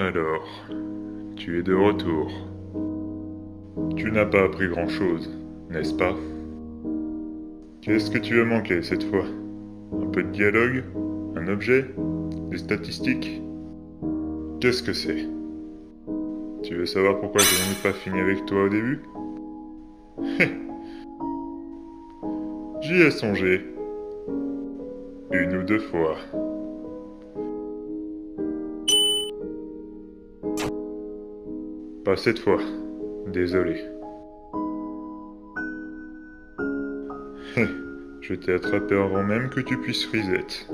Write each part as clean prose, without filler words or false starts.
Alors, tu es de retour. Tu n'as pas appris grand-chose, n'est-ce pas? Qu'est-ce que tu as manqué cette fois? Un peu de dialogue? Un objet? Des statistiques? Qu'est-ce que c'est? Tu veux savoir pourquoi je n'ai pas fini avec toi au début? J'y ai songé. Une ou deux fois. Pas cette fois. Désolé. Je t'ai attrapé avant même que tu puisses reset.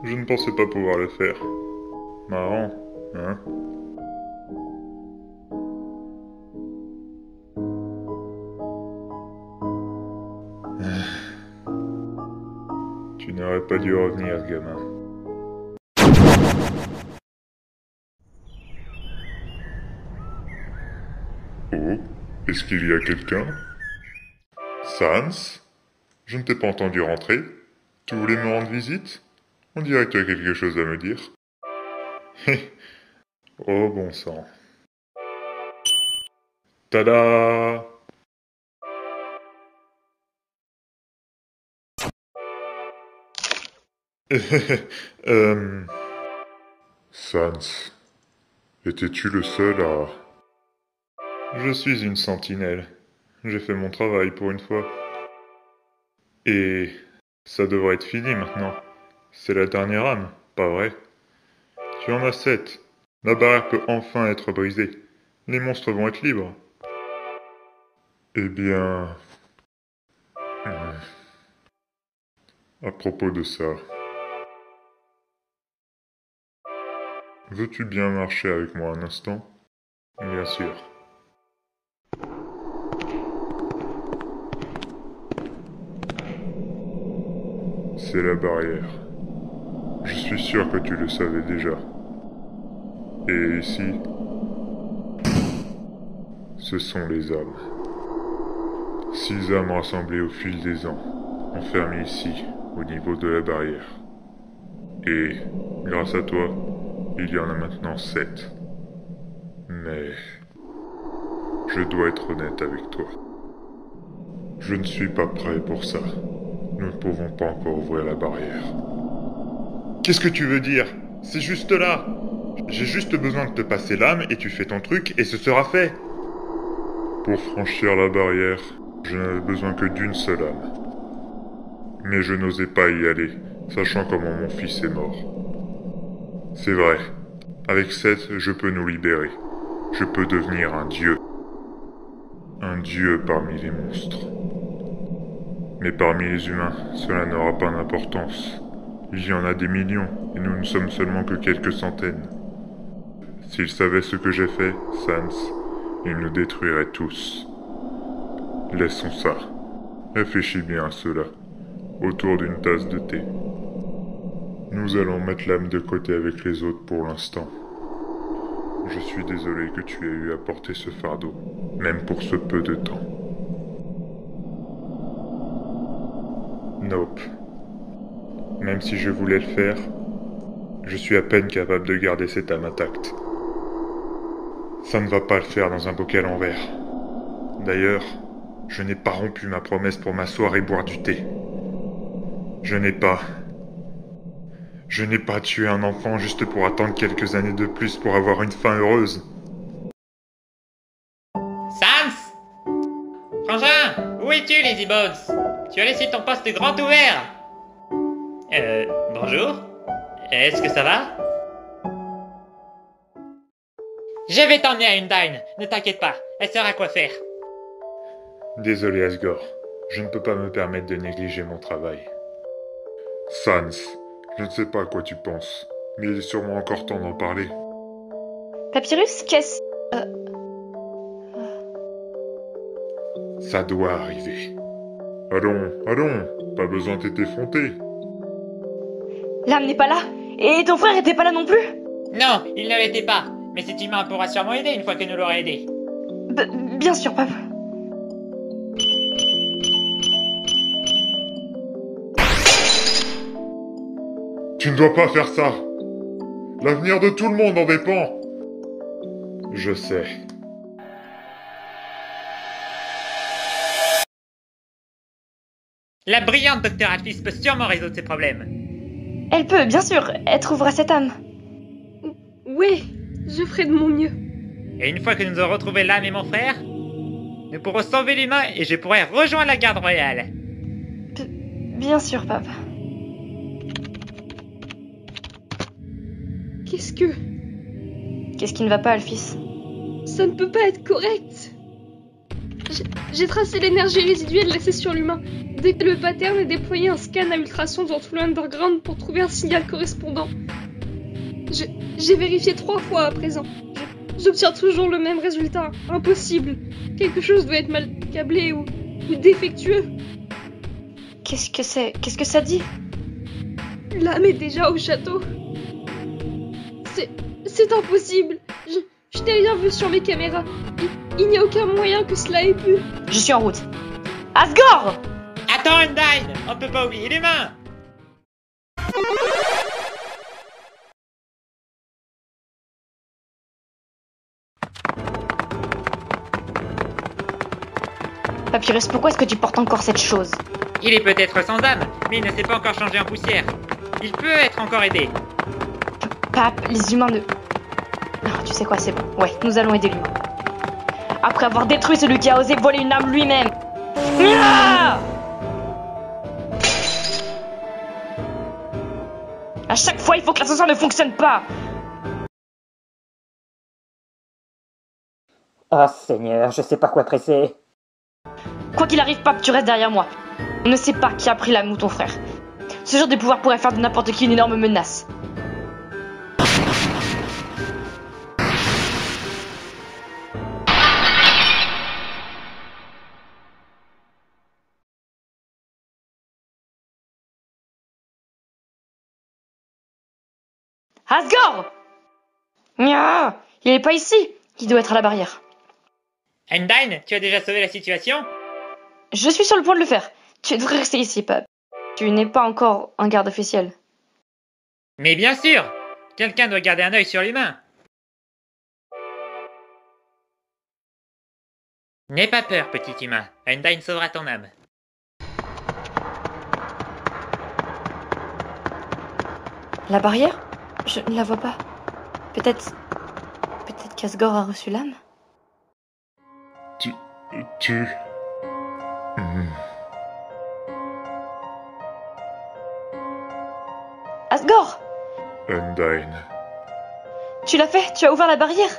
Je ne pensais pas pouvoir le faire. Marrant, hein? Tu n'aurais pas dû revenir, gamin. Oh, est-ce qu'il y a quelqu'un? Sans? Je ne t'ai pas entendu rentrer. Tu voulais me rendre visite? On dirait que tu as quelque chose à me dire. Oh bon sang. Tada! Sans, étais-tu le seul à... Je suis une sentinelle. J'ai fait mon travail pour une fois. Et ça devrait être fini maintenant. C'est la dernière âme, pas vrai? Tu en as 7. La barrière peut enfin être brisée. Les monstres vont être libres. Eh bien... À propos de ça... Veux-tu bien marcher avec moi un instant? Bien sûr. C'est la barrière. Je suis sûr que tu le savais déjà. Et ici, ce sont les âmes. 6 âmes rassemblées au fil des ans, enfermées ici, au niveau de la barrière. Et, grâce à toi, il y en a maintenant 7. Mais... je dois être honnête avec toi. Je ne suis pas prêt pour ça. Nous ne pouvons pas encore ouvrir la barrière. Qu'est-ce que tu veux dire? C'est juste là. J'ai juste besoin de te passer l'âme et tu fais ton truc et ce sera fait. Pour franchir la barrière, je n'avais besoin que d'une seule âme. Mais je n'osais pas y aller, sachant comment mon fils est mort. C'est vrai, avec 7, je peux nous libérer. Je peux devenir un dieu. Un dieu parmi les monstres. Mais parmi les humains, cela n'aura pas d'importance. Il y en a des millions, et nous ne sommes seulement que quelques centaines. S'ils savaient ce que j'ai fait, Sans, ils nous détruiraient tous. Laissons ça. Réfléchis bien à cela, autour d'une tasse de thé. Nous allons mettre l'âme de côté avec les autres pour l'instant. Je suis désolé que tu aies eu à porter ce fardeau, même pour ce peu de temps. Nope. Même si je voulais le faire, je suis à peine capable de garder cette âme intacte. Ça ne va pas le faire dans un bocal en verre. D'ailleurs, je n'ai pas rompu ma promesse pour m'asseoir et boire du thé. Je n'ai pas tué un enfant juste pour attendre quelques années de plus pour avoir une fin heureuse. Sans! Frangin! Où es-tu, Lazy Bones? Tu as laissé ton poste grand ouvert! Bonjour? Est-ce que ça va? Je vais t'emmener à une dine, ne t'inquiète pas, elle saura quoi faire. Désolé Asgore, je ne peux pas me permettre de négliger mon travail. Sans, je ne sais pas à quoi tu penses, mais il est sûrement encore temps d'en parler. Papyrus, qu'est-ce... Ça doit arriver. Allons, pas besoin de t'effronter. L'âme n'est pas là, et ton frère était pas là non plus. Non, il ne l'était pas, mais cet humain pourra sûrement aider une fois que nous l'aurons aidé. Bien sûr, papa. Tu ne dois pas faire ça. L'avenir de tout le monde en dépend. Je sais. La brillante Dr. Alphys peut sûrement résoudre ces problèmes. Elle peut, bien sûr. Elle trouvera cette âme. Oui, je ferai de mon mieux. Et une fois que nous aurons retrouvé l'âme et mon frère, nous pourrons sauver l'humain et je pourrai rejoindre la garde royale. Bien sûr, papa. Qu'est-ce qui ne va pas, Alphys? Ça ne peut pas être correct. J'ai tracé l'énergie résiduelle laissée sur l'humain. Dès que le pattern est déployé un scan à ultrasons dans tout l'underground pour trouver un signal correspondant. J'ai vérifié 3 fois à présent. J'obtiens toujours le même résultat. Impossible. Quelque chose doit être mal câblé ou défectueux. Qu'est-ce que ça dit? L'âme est déjà au château. C'est impossible. Je n'ai rien vu sur mes caméras. Il n'y a aucun moyen que cela ait pu. Je suis en route. Asgore! Attends, Undyne! On peut pas oublier l'humain! Papyrus, pourquoi est-ce que tu portes encore cette chose? Il est peut-être sans âme, mais il ne s'est pas encore changé en poussière. Il peut être encore aidé. Pape, les humains ne... Ah, tu sais quoi, c'est bon. Ouais, nous allons aider l'humain. Après avoir détruit celui qui a osé voler une âme lui-même. Ah! À chaque fois, il faut que l'ascenseur ne fonctionne pas. Oh Seigneur, je sais pas quoi presser. Quoi qu'il arrive, Pape, tu restes derrière moi. On ne sait pas qui a pris l'âme ou ton frère. Ce genre de pouvoir pourrait faire de n'importe qui une énorme menace. Asgore! Nya! Il est pas ici. Il doit être à la barrière. Undyne, tu as déjà sauvé la situation? Je suis sur le point de le faire. Tu devrais rester ici, Pape. Tu n'es pas encore un garde officiel. Mais bien sûr! Quelqu'un doit garder un œil sur l'humain. N'aie pas peur, petit humain. Undyne sauvera ton âme. La barrière? Je ne la vois pas. Peut-être qu'Asgore a reçu l'âme? Tu... Asgore! Undyne. Tu l'as fait? Tu as ouvert la barrière?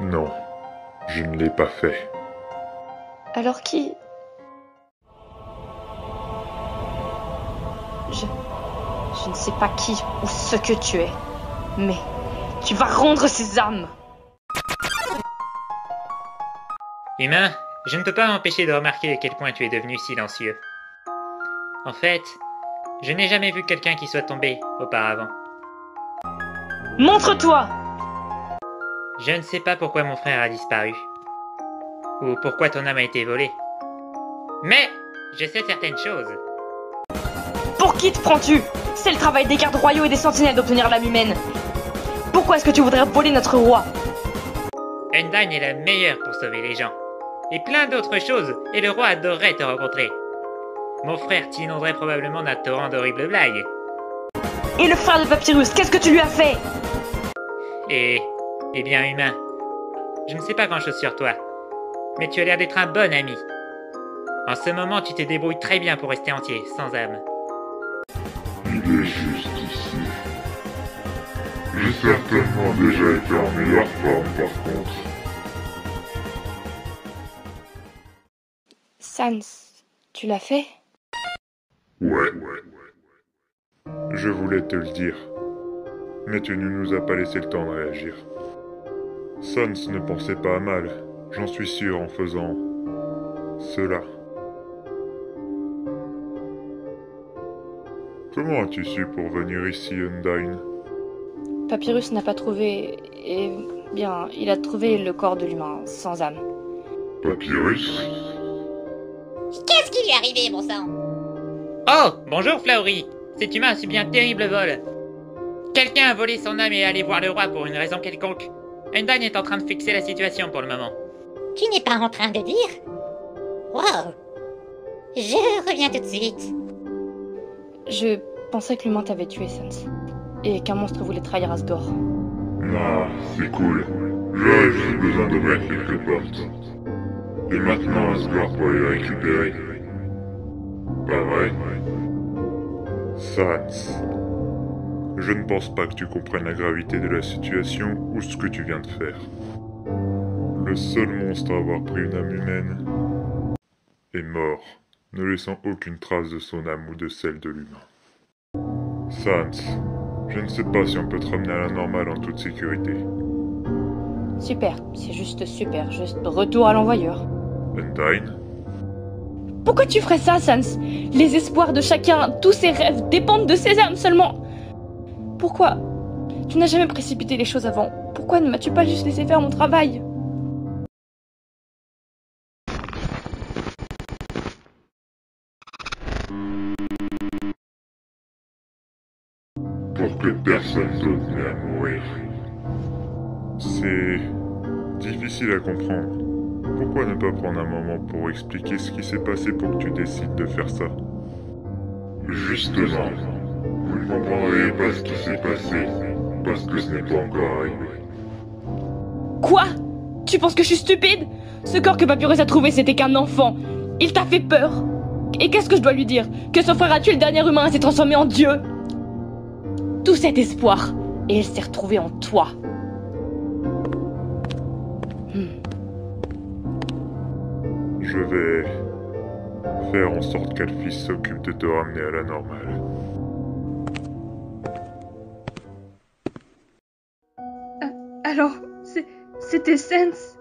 Non, je ne l'ai pas fait. Alors qui? Je ne sais pas qui ou ce que tu es, mais tu vas rendre ces âmes. Humain, je ne peux pas m'empêcher de remarquer à quel point tu es devenu silencieux. En fait, je n'ai jamais vu quelqu'un qui soit tombé auparavant. Montre-toi! Je ne sais pas pourquoi mon frère a disparu. Ou pourquoi ton âme a été volée. Mais, je sais certaines choses. Pour qui te prends-tu? C'est le travail des gardes royaux et des sentinelles d'obtenir l'âme humaine. Pourquoi est-ce que tu voudrais voler notre roi? Undyne est la meilleure pour sauver les gens. Et plein d'autres choses, et le roi adorerait te rencontrer. Mon frère t'inonderait probablement d'un torrent d'horribles blagues. Et le frère de Papyrus, qu'est-ce que tu lui as fait? Eh bien, humain, je ne sais pas grand-chose sur toi, mais tu as l'air d'être un bon ami. En ce moment, tu te débrouilles très bien pour rester entier, sans âme. Il est juste ici. J'ai certainement déjà été en meilleure forme par contre. Sans, tu l'as fait? Ouais. Je voulais te le dire. Mais tu ne nous as pas laissé le temps de réagir. Sans ne pensait pas à mal, j'en suis sûr en faisant... cela. Comment as-tu su pour venir ici, Undyne? Papyrus n'a pas trouvé... Eh bien, il a trouvé le corps de l'humain, sans âme. Papyrus? Qu'est-ce qui lui est arrivé, mon sang? Oh, bonjour Flowry. Cet humain a subi un terrible vol. Quelqu'un a volé son âme et est allé voir le roi pour une raison quelconque. Undyne est en train de fixer la situation pour le moment. Tu n'es pas en train de dire? Wow. Je reviens tout de suite. Je pensais que l'humain t'avait tué, Sans. Et qu'un monstre voulait trahir Asgore. Non, c'est cool. J'aurais juste besoin d'ouvrir quelques portes. Et maintenant, Asgore pour les récupérer. Pas vrai? Sans. Je ne pense pas que tu comprennes la gravité de la situation ou ce que tu viens de faire. Le seul monstre à avoir pris une âme humaine est mort, ne laissant aucune trace de son âme ou de celle de l'humain. Sans, je ne sais pas si on peut te ramener à la normale en toute sécurité. Super, c'est juste super, juste retour à l'envoyeur. Undyne? Pourquoi tu ferais ça, Sans? Les espoirs de chacun, tous ses rêves dépendent de ses âmes seulement. Pourquoi? Tu n'as jamais précipité les choses avant. Pourquoi ne m'as-tu pas juste laissé faire mon travail? Pour que personne d'autre n'ait à mourir. C'est difficile à comprendre. Pourquoi ne pas prendre un moment pour expliquer ce qui s'est passé pour que tu décides de faire ça? Justement, vous ne comprendrez pas ce qui s'est passé, parce que ce n'est pas encore arrivé. Quoi? Tu penses que je suis stupide? Ce corps que Papyrus a trouvé, c'était qu'un enfant. Il t'a fait peur. Et qu'est-ce que je dois lui dire? Que son frère a tué le dernier humain et s'est transformé en Dieu? Tout cet espoir, et il s'est retrouvé en toi. Je vais faire en sorte qu'Alphys s'occupe de te ramener à la normale. Alors, c'était Sans.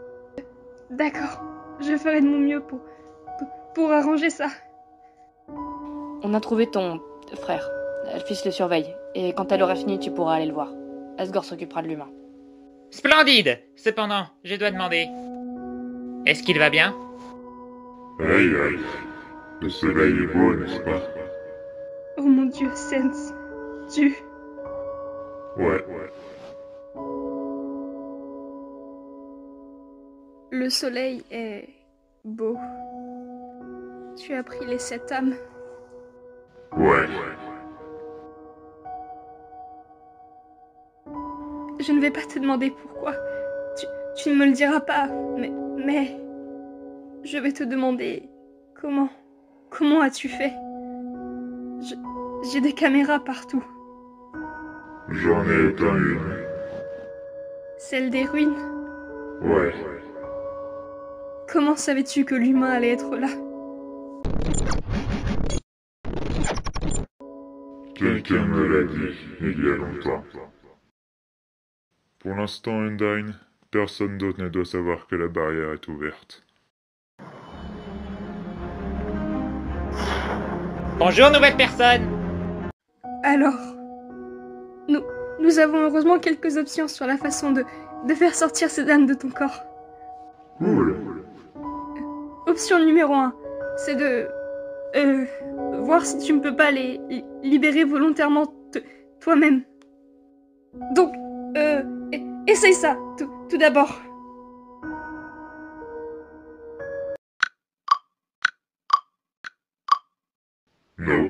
D'accord, je ferai de mon mieux pour arranger ça. On a trouvé ton frère. Alphys le surveille. Et quand elle aura fini, tu pourras aller le voir. Asgore s'occupera de l'humain. Splendide! Cependant, je dois demander... Est-ce qu'il va bien? Aïe aïe, le soleil est beau, n'est-ce pas? Oh mon Dieu, Sans. Ouais. Le soleil est beau. Tu as pris les 7 âmes. Ouais. Je ne vais pas te demander pourquoi. Tu ne me le diras pas, mais... Je vais te demander... Comment as-tu fait? J'ai des caméras partout. J'en ai éteint une. Celle des ruines? Ouais. Comment savais-tu que l'humain allait être là? Quelqu'un me l'a dit, il y a longtemps. Pour l'instant, Undyne, personne d'autre ne doit savoir que la barrière est ouverte. Bonjour, nouvelle personne! Alors... Nous avons heureusement quelques options sur la façon de faire sortir ces âmes de ton corps. Cool. Option numéro 1, c'est de... voir si tu ne peux pas les libérer volontairement toi-même. Donc, essaye ça, tout d'abord. Non.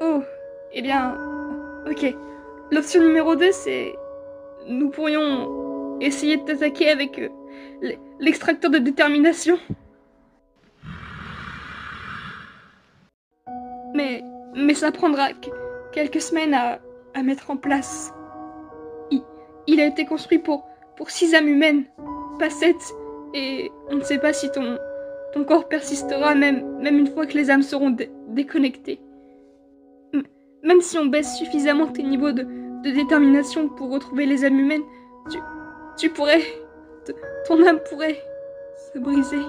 Oh, eh bien... Ok. L'option numéro 2, c'est... Nous pourrions essayer de t'attaquer avec l'extracteur de détermination. Mais ça prendra quelques semaines à mettre en place. Il a été construit pour 6 âmes humaines, pas 7, et on ne sait pas si ton corps persistera même une fois que les âmes seront déconnectées. Même si on baisse suffisamment tes niveaux de détermination pour retrouver les âmes humaines, tu pourrais... ton âme pourrait se briser.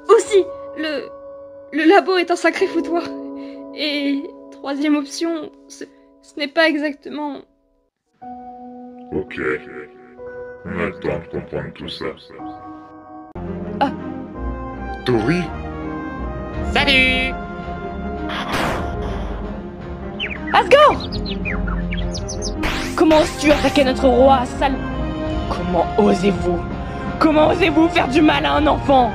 Aussi, le labo est un sacré foutoir. Et troisième option, ce n'est pas exactement... Ok. On a le temps de comprendre tout ça. Ah. Tori? Salut! Asgore! Comment Comment oses-tu attaquer notre roi, sale... Comment osez-vous? Comment osez-vous faire du mal à un enfant?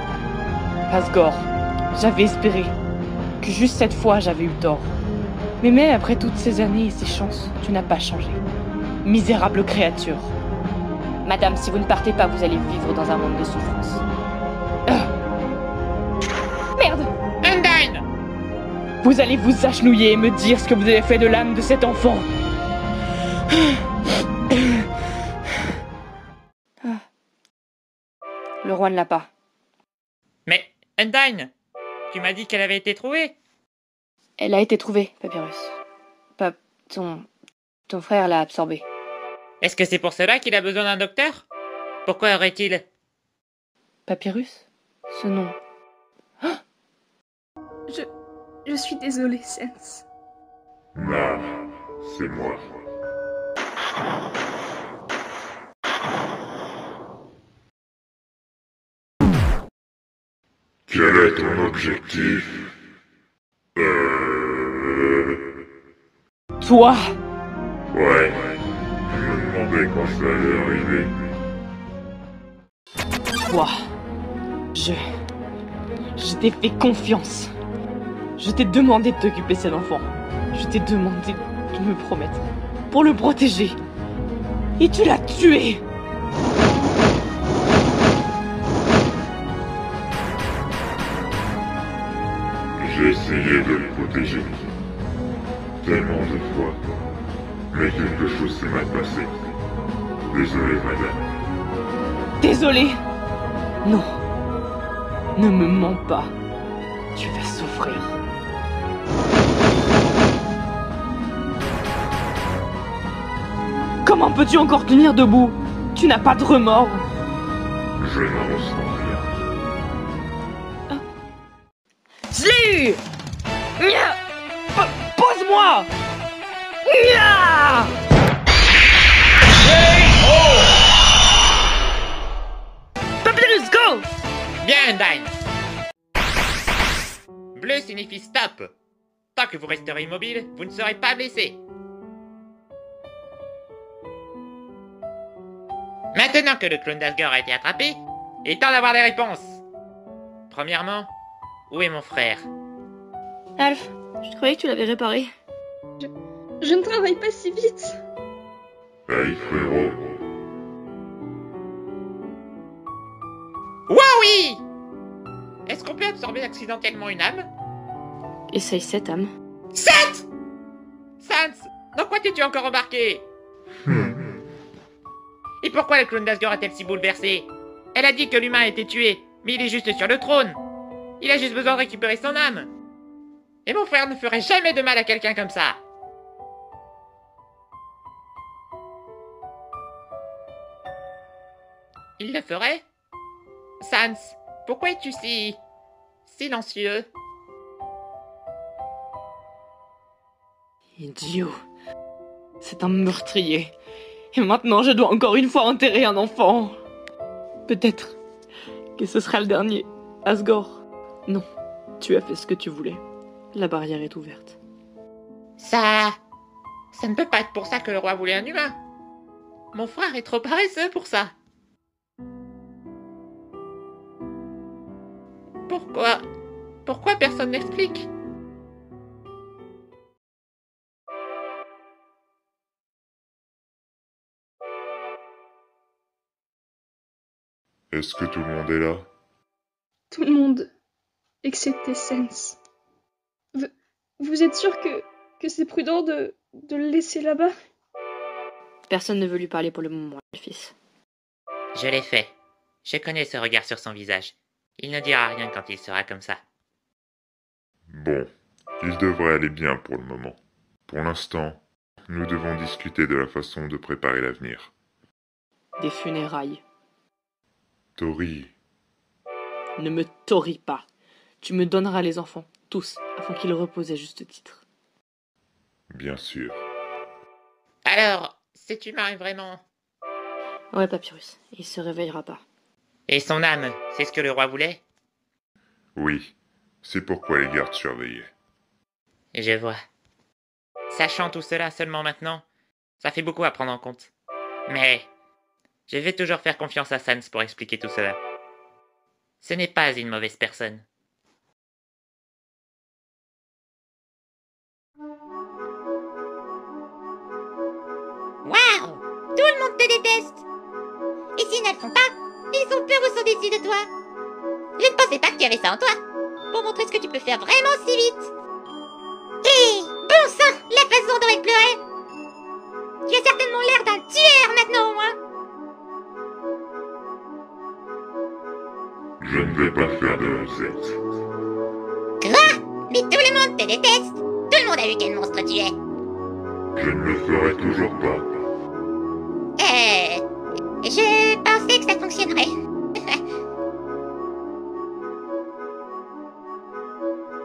Asgore, j'avais espéré que juste cette fois j'avais eu tort. Mais même après toutes ces années et ces chances, tu n'as pas changé. Misérable créature. Madame, si vous ne partez pas, vous allez vivre dans un monde de souffrance. Merde! Undyne! Vous allez vous agenouiller et me dire ce que vous avez fait de l'âme de cet enfant. Le roi ne l'a pas. Mais, Undyne, tu m'as dit qu'elle avait été trouvée. Elle a été trouvée, Papyrus. Ton frère l'a absorbée. Est-ce que c'est pour cela qu'il a besoin d'un docteur? Pourquoi aurait-il... Papyrus? Ce nom. Je suis désolée, Sens. Non, c'est moi. Quel est ton objectif? Toi! Ouais, je me demandais quand ça allait arriver. Toi! Je t'ai fait confiance. Je t'ai demandé de t'occuper de cet enfant. Je t'ai demandé de me promettre. Pour le protéger. Et tu l'as tué! J'ai essayé de le protéger. Tellement de fois. Mais quelque chose s'est mal passé. Désolé, madame. Désolé! Non. Ne me mens pas. Tu vas souffrir. Comment peux-tu encore tenir debout? Tu n'as pas de remords. Je n'en ressens rien. Je l'ai eu! Nya! Pose-moi! Nya! Papyrus, go! Bien, Undyne! Bleu signifie stop. Tant que vous resterez immobile, vous ne serez pas blessé. Maintenant que le clone d'Asgore a été attrapé, il est temps d'avoir des réponses. Premièrement, où est mon frère? Alf, je croyais que tu l'avais réparé. Je ne travaille pas si vite. Hey, frérot. Oui! Est-ce qu'on peut absorber accidentellement une âme? Essaye cette âme. 7! Sans, dans quoi t'es-tu encore embarqué? Et pourquoi le clone d'Asgore est-elle si bouleversée? Elle a dit que l'humain a été tué, mais il est juste sur le trône. Il a juste besoin de récupérer son âme. Et mon frère ne ferait jamais de mal à quelqu'un comme ça. Il le ferait? Sans, pourquoi es-tu si... silencieux? Idiot. C'est un meurtrier. Et maintenant, je dois encore une fois enterrer un enfant. Peut-être que ce sera le dernier. Asgore. Non, tu as fait ce que tu voulais. La barrière est ouverte. Ça ne peut pas être pour ça que le roi voulait un humain. Mon frère est trop paresseux pour ça. Pourquoi personne n'explique? Est-ce que tout le monde est là? Tout le monde, excepté Sens. Vous êtes sûr que c'est prudent de le laisser là-bas? Personne ne veut lui parler pour le moment, le fils. Je l'ai fait. Je connais ce regard sur son visage. Il ne dira rien quand il sera comme ça. Bon, il devrait aller bien pour le moment. Pour l'instant, nous devons discuter de la façon de préparer l'avenir. Des funérailles. Tori, Ne me torris pas. Tu me donneras les enfants, tous, afin qu'ils reposent à juste titre. bien sûr. Alors, cet humain est vraiment... Ouais, Papyrus, il se réveillera pas. Et son âme, c'est ce que le roi voulait? Oui, c'est pourquoi les gardes surveillaient. Je vois. Sachant tout cela seulement maintenant, Ça fait beaucoup à prendre en compte. Mais je vais toujours faire confiance à Sans pour expliquer tout cela. Ce n'est pas une mauvaise personne. Waouh! Tout le monde te déteste! Et s'ils ne le font pas, ils ont peur ou sont déçus de toi. Je ne pensais pas que tu avais ça en toi, pour montrer ce que tu peux faire vraiment si vite. Et bon sang, la façon dont elle pleurait! Tu as certainement l'air d'un tueur maintenant au moins. Je ne vais pas faire de recette. Quoi? Mais tout le monde te déteste! Tout le monde a vu quel monstre tu es! Je ne le ferai toujours pas. Je pensais que ça fonctionnerait.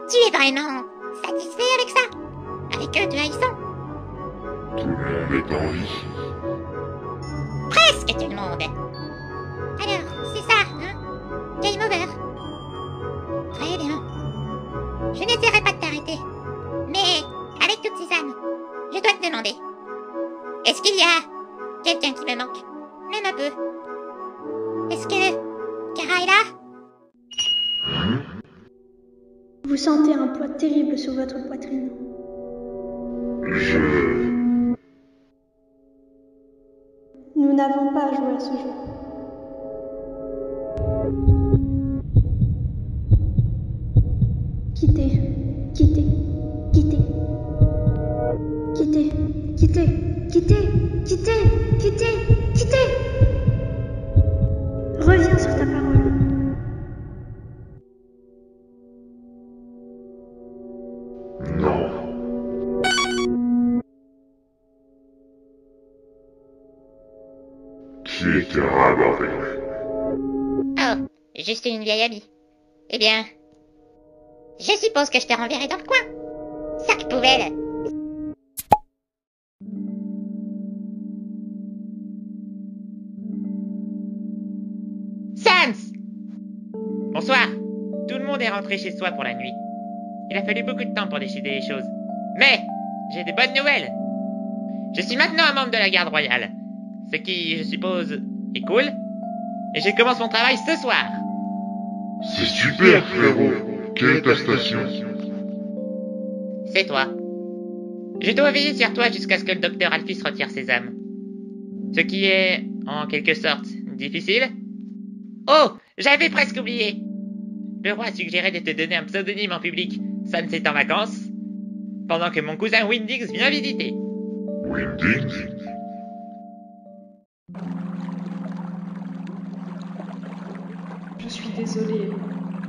Tu es vraiment satisfait avec ça? Avec eux te haïssant? Tout le monde est en vie. Presque tout le monde! Alors, c'est ça, hein? Game over. Très bien. Je n'essaierai pas de t'arrêter. Mais, avec toutes ces âmes, je dois te demander. Est-ce qu'il y a quelqu'un qui me manque? Même un peu. Est-ce que Kara est là? Vous sentez un poids terrible sur votre poitrine. Nous n'avons pas joué à ce jeu. Quittez, quittez, quittez. Quittez, quittez, quittez, quittez, quittez, quittez. Reviens sur ta parole. Non. Qui est Kara, bordel? Oh, juste une vieille amie. Eh bien, je suppose que je te renverrai dans le coin. Sac poubelle. Sans! Bonsoir. Tout le monde est rentré chez soi pour la nuit. Il a fallu beaucoup de temps pour décider les choses. Mais j'ai des bonnes nouvelles. Je suis maintenant un membre de la garde royale. Ce qui, je suppose, est cool. Et je commence mon travail ce soir. C'est super, frérot. Quelle est ta station? C'est toi. Je dois veiller sur toi jusqu'à ce que le docteur Alphys retire ses âmes. Ce qui est, en quelque sorte, difficile. Oh, j'avais presque oublié. Le roi a suggéré de te donner un pseudonyme en public. Sans est en vacances, pendant que mon cousin Windix vient visiter. Windix? Je suis désolée,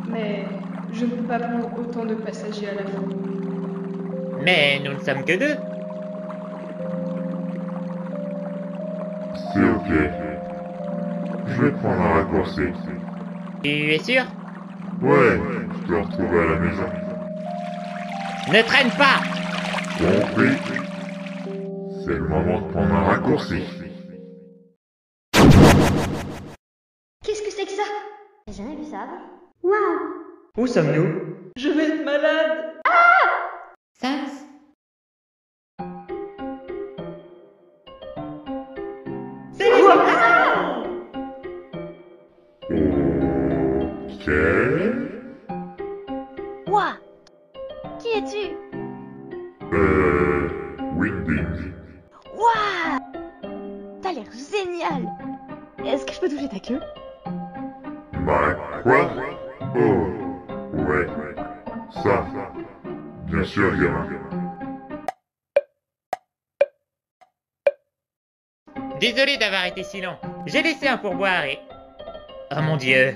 mais je ne peux pas prendre autant de passagers à la fois. Mais nous ne sommes que deux. C'est ok. Je vais prendre un raccourci. Tu es sûr? Ouais, je dois retrouver à la maison. Ne traîne pas! Compris. C'est le moment de prendre un raccourci. Qu'est-ce que c'est que ça? J'ai jamais vu ça. Waouh! Où sommes-nous? Je vais être malade! Sans. Ok. Ouah! Qui es-tu? Windix. Ouah! T'as l'air génial! Est-ce que je peux toucher ta queue? Bah, quoi? Oh, ouais. Ça. Bien sûr, gamin. Désolé d'avoir été si long. J'ai laissé un pourboire et... Oh mon Dieu!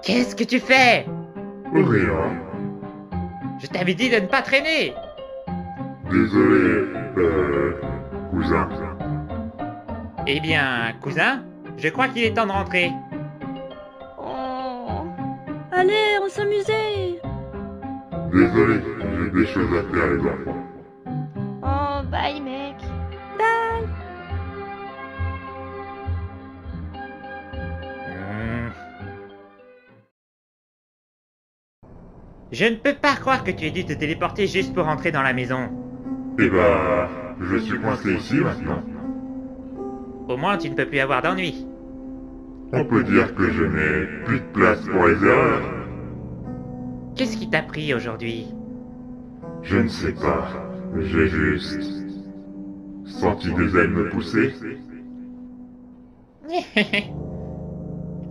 Qu'est-ce que tu fais? Rien. Je t'avais dit de ne pas traîner! Désolé, cousin. Eh bien, cousin, je crois qu'il est temps de rentrer. Oh. Allez, on s'amusait! Désolé, j'ai des choses à faire, les enfants. Oh, bye mec! Bye! Je ne peux pas croire que tu aies dû te téléporter juste pour entrer dans la maison. Eh bah, je suis coincé ici maintenant. Au moins, tu ne peux plus avoir d'ennui. On peut dire que je n'ai plus de place pour les erreurs. Qu'est-ce qui t'a pris aujourd'hui? Je ne sais pas. J'ai juste senti des ailes me pousser.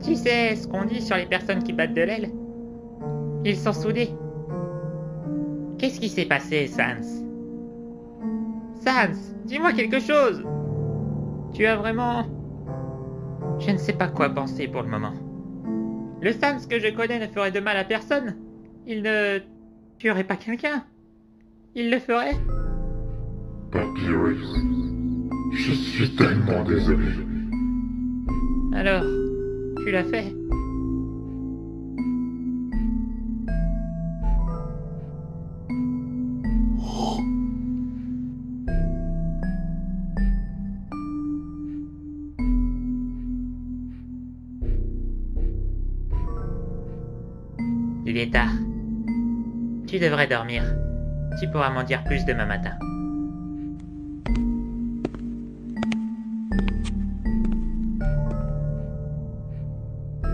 Tu sais ce qu'on dit sur les personnes qui battent de l'aile? Ils sont soudés. Qu'est-ce qui s'est passé, Sans? Sans, dis-moi quelque chose. Tu as vraiment... Je ne sais pas quoi penser pour le moment. Le Sans que je connais ne ferait de mal à personne. Il ne tuerait pas quelqu'un. Il le ferait? Papyrus, je suis tellement désolé. Alors, tu l'as fait? Il est tard. Tu devrais dormir. Tu pourras m'en dire plus demain matin.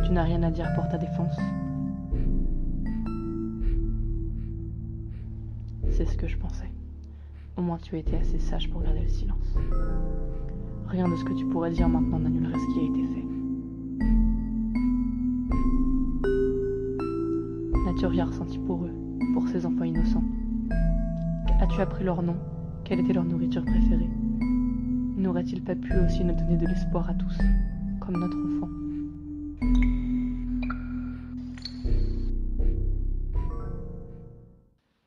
Tu n'as rien à dire pour ta défense. C'est ce que je pensais. Au moins tu as été assez sage pour garder le silence. Rien de ce que tu pourrais dire maintenant n'annulerait ce qui a été fait. N'as-tu rien ressenti pour eux, pour ces enfants innocents? As-tu appris leur nom? Quelle était leur nourriture préférée? N'aurait-il pas pu aussi nous donner de l'espoir à tous, comme notre enfant?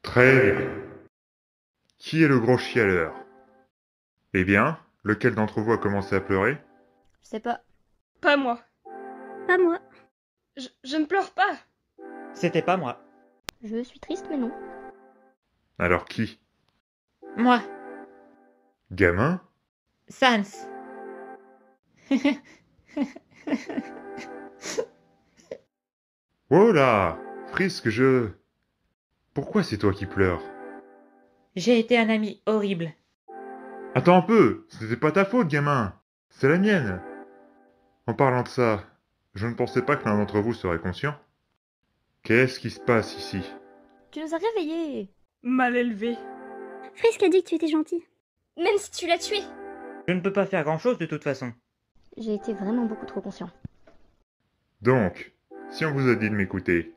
Très bien. Qui est le gros chialeur? Eh bien, lequel d'entre vous a commencé à pleurer? Je sais pas. Pas moi. Pas moi. Je ne pleure pas. C'était pas moi. Je suis triste, mais non. Alors qui? Moi, Gamin? Sans. Oh là! Frisk, Pourquoi c'est toi qui pleures? J'ai été un ami horrible. Attends un peu! Ce n'était pas ta faute, gamin! C'est la mienne! En parlant de ça, je ne pensais pas que l'un d'entre vous serait conscient. Qu'est-ce qui se passe ici? Tu nous as réveillés. Mal élevé. Frisk a dit que tu étais gentil. Même si tu l'as tué. Je ne peux pas faire grand-chose de toute façon. J'ai été vraiment beaucoup trop conscient. Donc, si on vous a dit de m'écouter,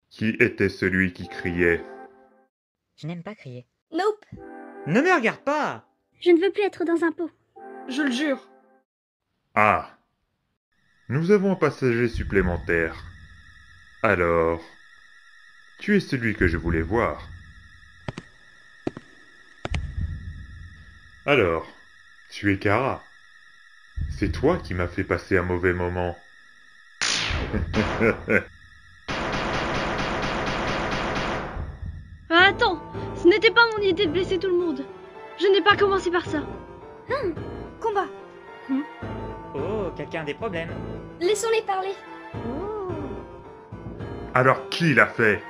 qui était celui qui criait? Je n'aime pas crier. Nope. Ne me regarde pas! Je ne veux plus être dans un pot. Je le jure. Ah! Nous avons un passager supplémentaire. Alors, tu es celui que je voulais voir. Alors, tu es Kara. C'est toi qui m'as fait passer un mauvais moment. Ah, attends, ce n'était pas mon idée de blesser tout le monde. Je n'ai pas commencé par ça. Combat. Oh, quelqu'un a des problèmes. Laissons-les parler. Alors qui l'a fait?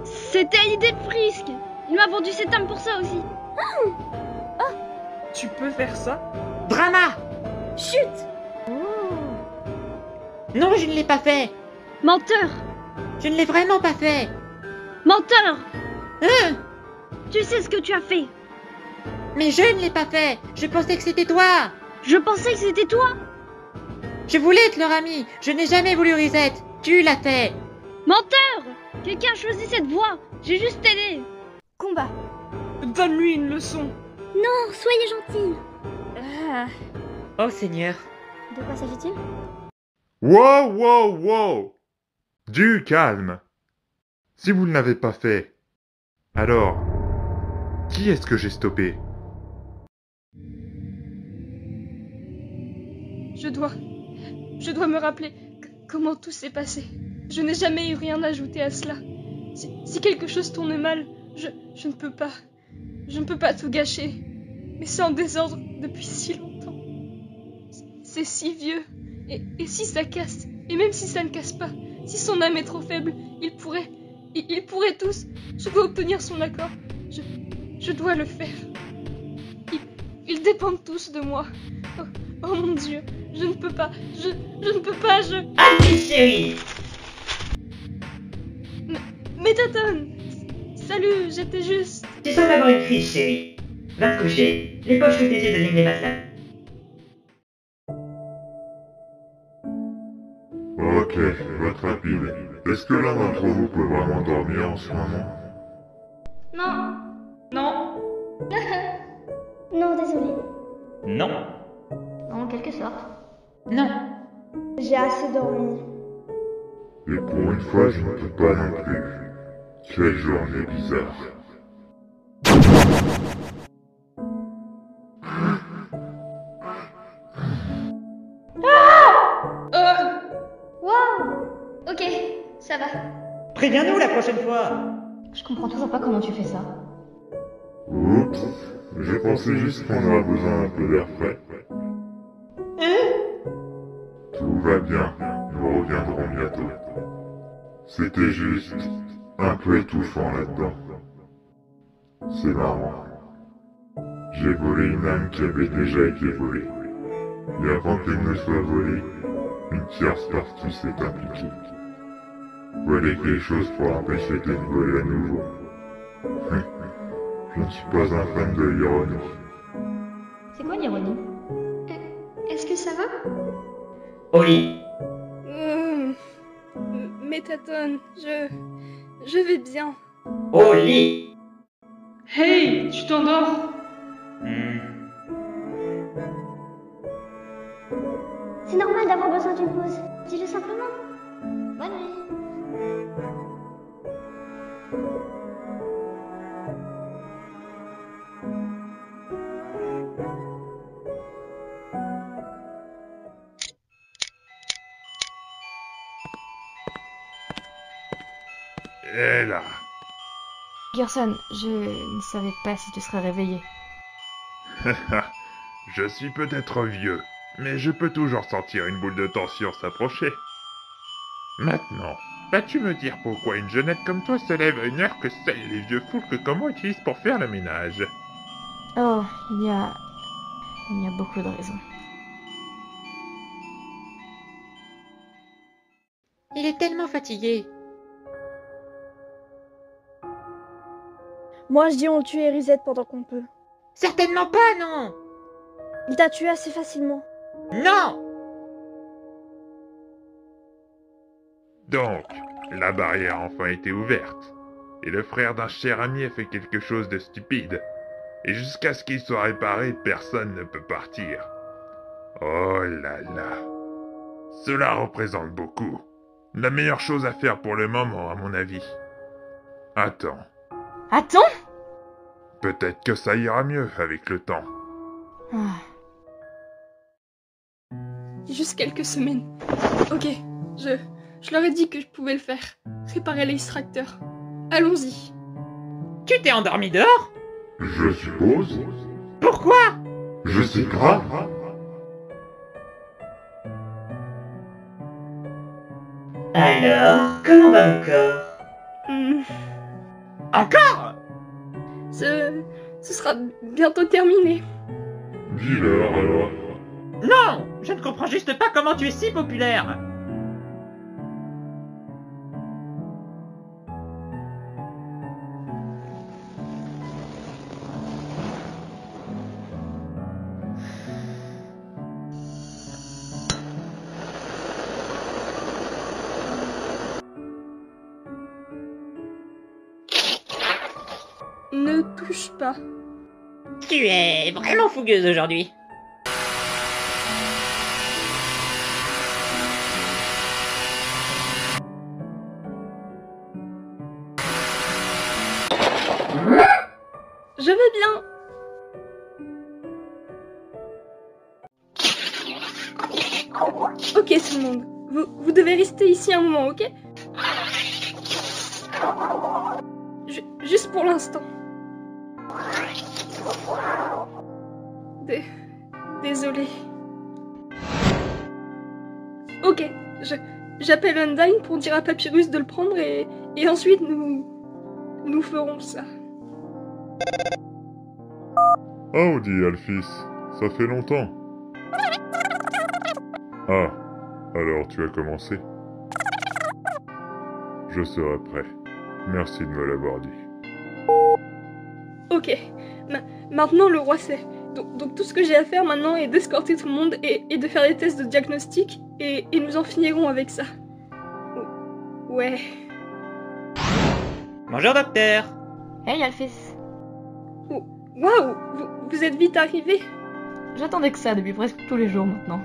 C'était l'idée de Frisk. Il m'a vendu cette arme pour ça aussi. Tu peux faire ça? Drama! Chut! Non, je ne l'ai pas fait! Menteur! Je ne l'ai vraiment pas fait! Menteur! Hein? Tu sais ce que tu as fait. Mais je ne l'ai pas fait! Je pensais que c'était toi! Je pensais que c'était toi. Je voulais être leur ami! Je n'ai jamais voulu Reset! Tu l'as fait! Menteur! Quelqu'un a choisi cette voie. J'ai juste aidé. Combat. Donne-lui une leçon. Non, soyez gentil. Oh Seigneur! De quoi s'agit-il? Wow, wow, wow! Du calme! Si vous ne l'avez pas fait, alors, qui est-ce que j'ai stoppé? Je dois me rappeler comment tout s'est passé. Je n'ai jamais eu rien à ajouter à cela. Si quelque chose tourne mal, je ne peux pas. Je ne peux pas tout gâcher. Mais c'est en désordre depuis si longtemps. C'est si vieux. Et si ça casse? Et même si ça ne casse pas, si son âme est trop faible, ils pourraient tous. Je dois obtenir son accord. Je dois le faire. Ils dépendent tous de moi. Oh mon Dieu, je ne peux pas, je ne peux pas, Alphys, chérie! Métatone! Salut, j'étais juste... Tu sembles avoir une crise, chérie. Va te coucher. Les poches sous tes yeux deviennent des massages. Ok, je vais être rapide. Est-ce que l'un d'entre vous peut vraiment dormir en ce moment? Non. Non. Non, désolé. Non. En quelque sorte. Non. J'ai assez dormi. Et pour une fois, je ne peux pas non plus. Quelle journée bizarre. Waouh. Ok, ça va. Préviens-nous la prochaine fois. Je comprends toujours pas comment tu fais ça. Oups, je pensais juste qu'on aurait besoin d'un peu d'air frais. Tout va bien, nous reviendrons bientôt. C'était juste un peu étouffant là-dedans. C'est marrant. J'ai volé une âme qui avait déjà été volée. Et avant qu'elle ne soit volée, une tierce partie s'est impliquée. Voilà quelque chose pour empêcher qu'elle vole à nouveau. Je ne suis pas un fan de l'ironie. C'est quoi l'ironie? Est-ce que ça va? Au lit. Métatone, je vais bien. Au lit. Hey, tu t'endors? C'est normal d'avoir besoin d'une pause. Dis-le simplement. Bonne nuit. Et là. Gerson, je ne savais pas si tu serais réveillé. Je suis peut-être vieux, mais je peux toujours sentir une boule de tension s'approcher. Maintenant, vas-tu me dire pourquoi une jeunette comme toi se lève à une heure que seuls les vieux fous que comment utilisent pour faire le ménage? Oh, il y a beaucoup de raisons. Il est tellement fatigué. Moi, je dis on tue Erised pendant qu'on peut. Certainement pas, non. Il t'a tué assez facilement. Non. Donc, la barrière a enfin été ouverte. Et le frère d'un cher ami a fait quelque chose de stupide. Et jusqu'à ce qu'il soit réparé, personne ne peut partir. Oh là là. Cela représente beaucoup. La meilleure chose à faire pour le moment, à mon avis. Attends. Attends! Peut-être que ça ira mieux avec le temps. Ah. Juste quelques semaines. Ok, je leur ai dit que je pouvais le faire. Réparer l'extracteur. Allons-y. Tu t'es endormi dehors? Je suppose. Pourquoi? Je sais grave. Alors, comment va mon corps? Encore? Ce sera bientôt terminé. Dis-leur alors. Non, je ne comprends juste pas comment tu es si populaire. Ne touche pas. Tu es vraiment fougueuse aujourd'hui. Je vais bien. Ok tout le monde, vous devez rester ici un moment, ok? Juste pour l'instant. Désolé. Ok, j'appelle Undyne pour dire à Papyrus de le prendre et ensuite nous ferons ça. Oh, dit Alphys, ça fait longtemps. Ah, alors tu as commencé. Je serai prêt. Merci de me l'avoir dit. Ok, maintenant le roi sait. Donc tout ce que j'ai à faire maintenant est d'escorter tout le monde et de faire des tests de diagnostic et nous en finirons avec ça. Ouais. Bonjour, docteur. Hey Alphys. Waouh, vous êtes vite arrivé. J'attendais que ça depuis presque tous les jours maintenant.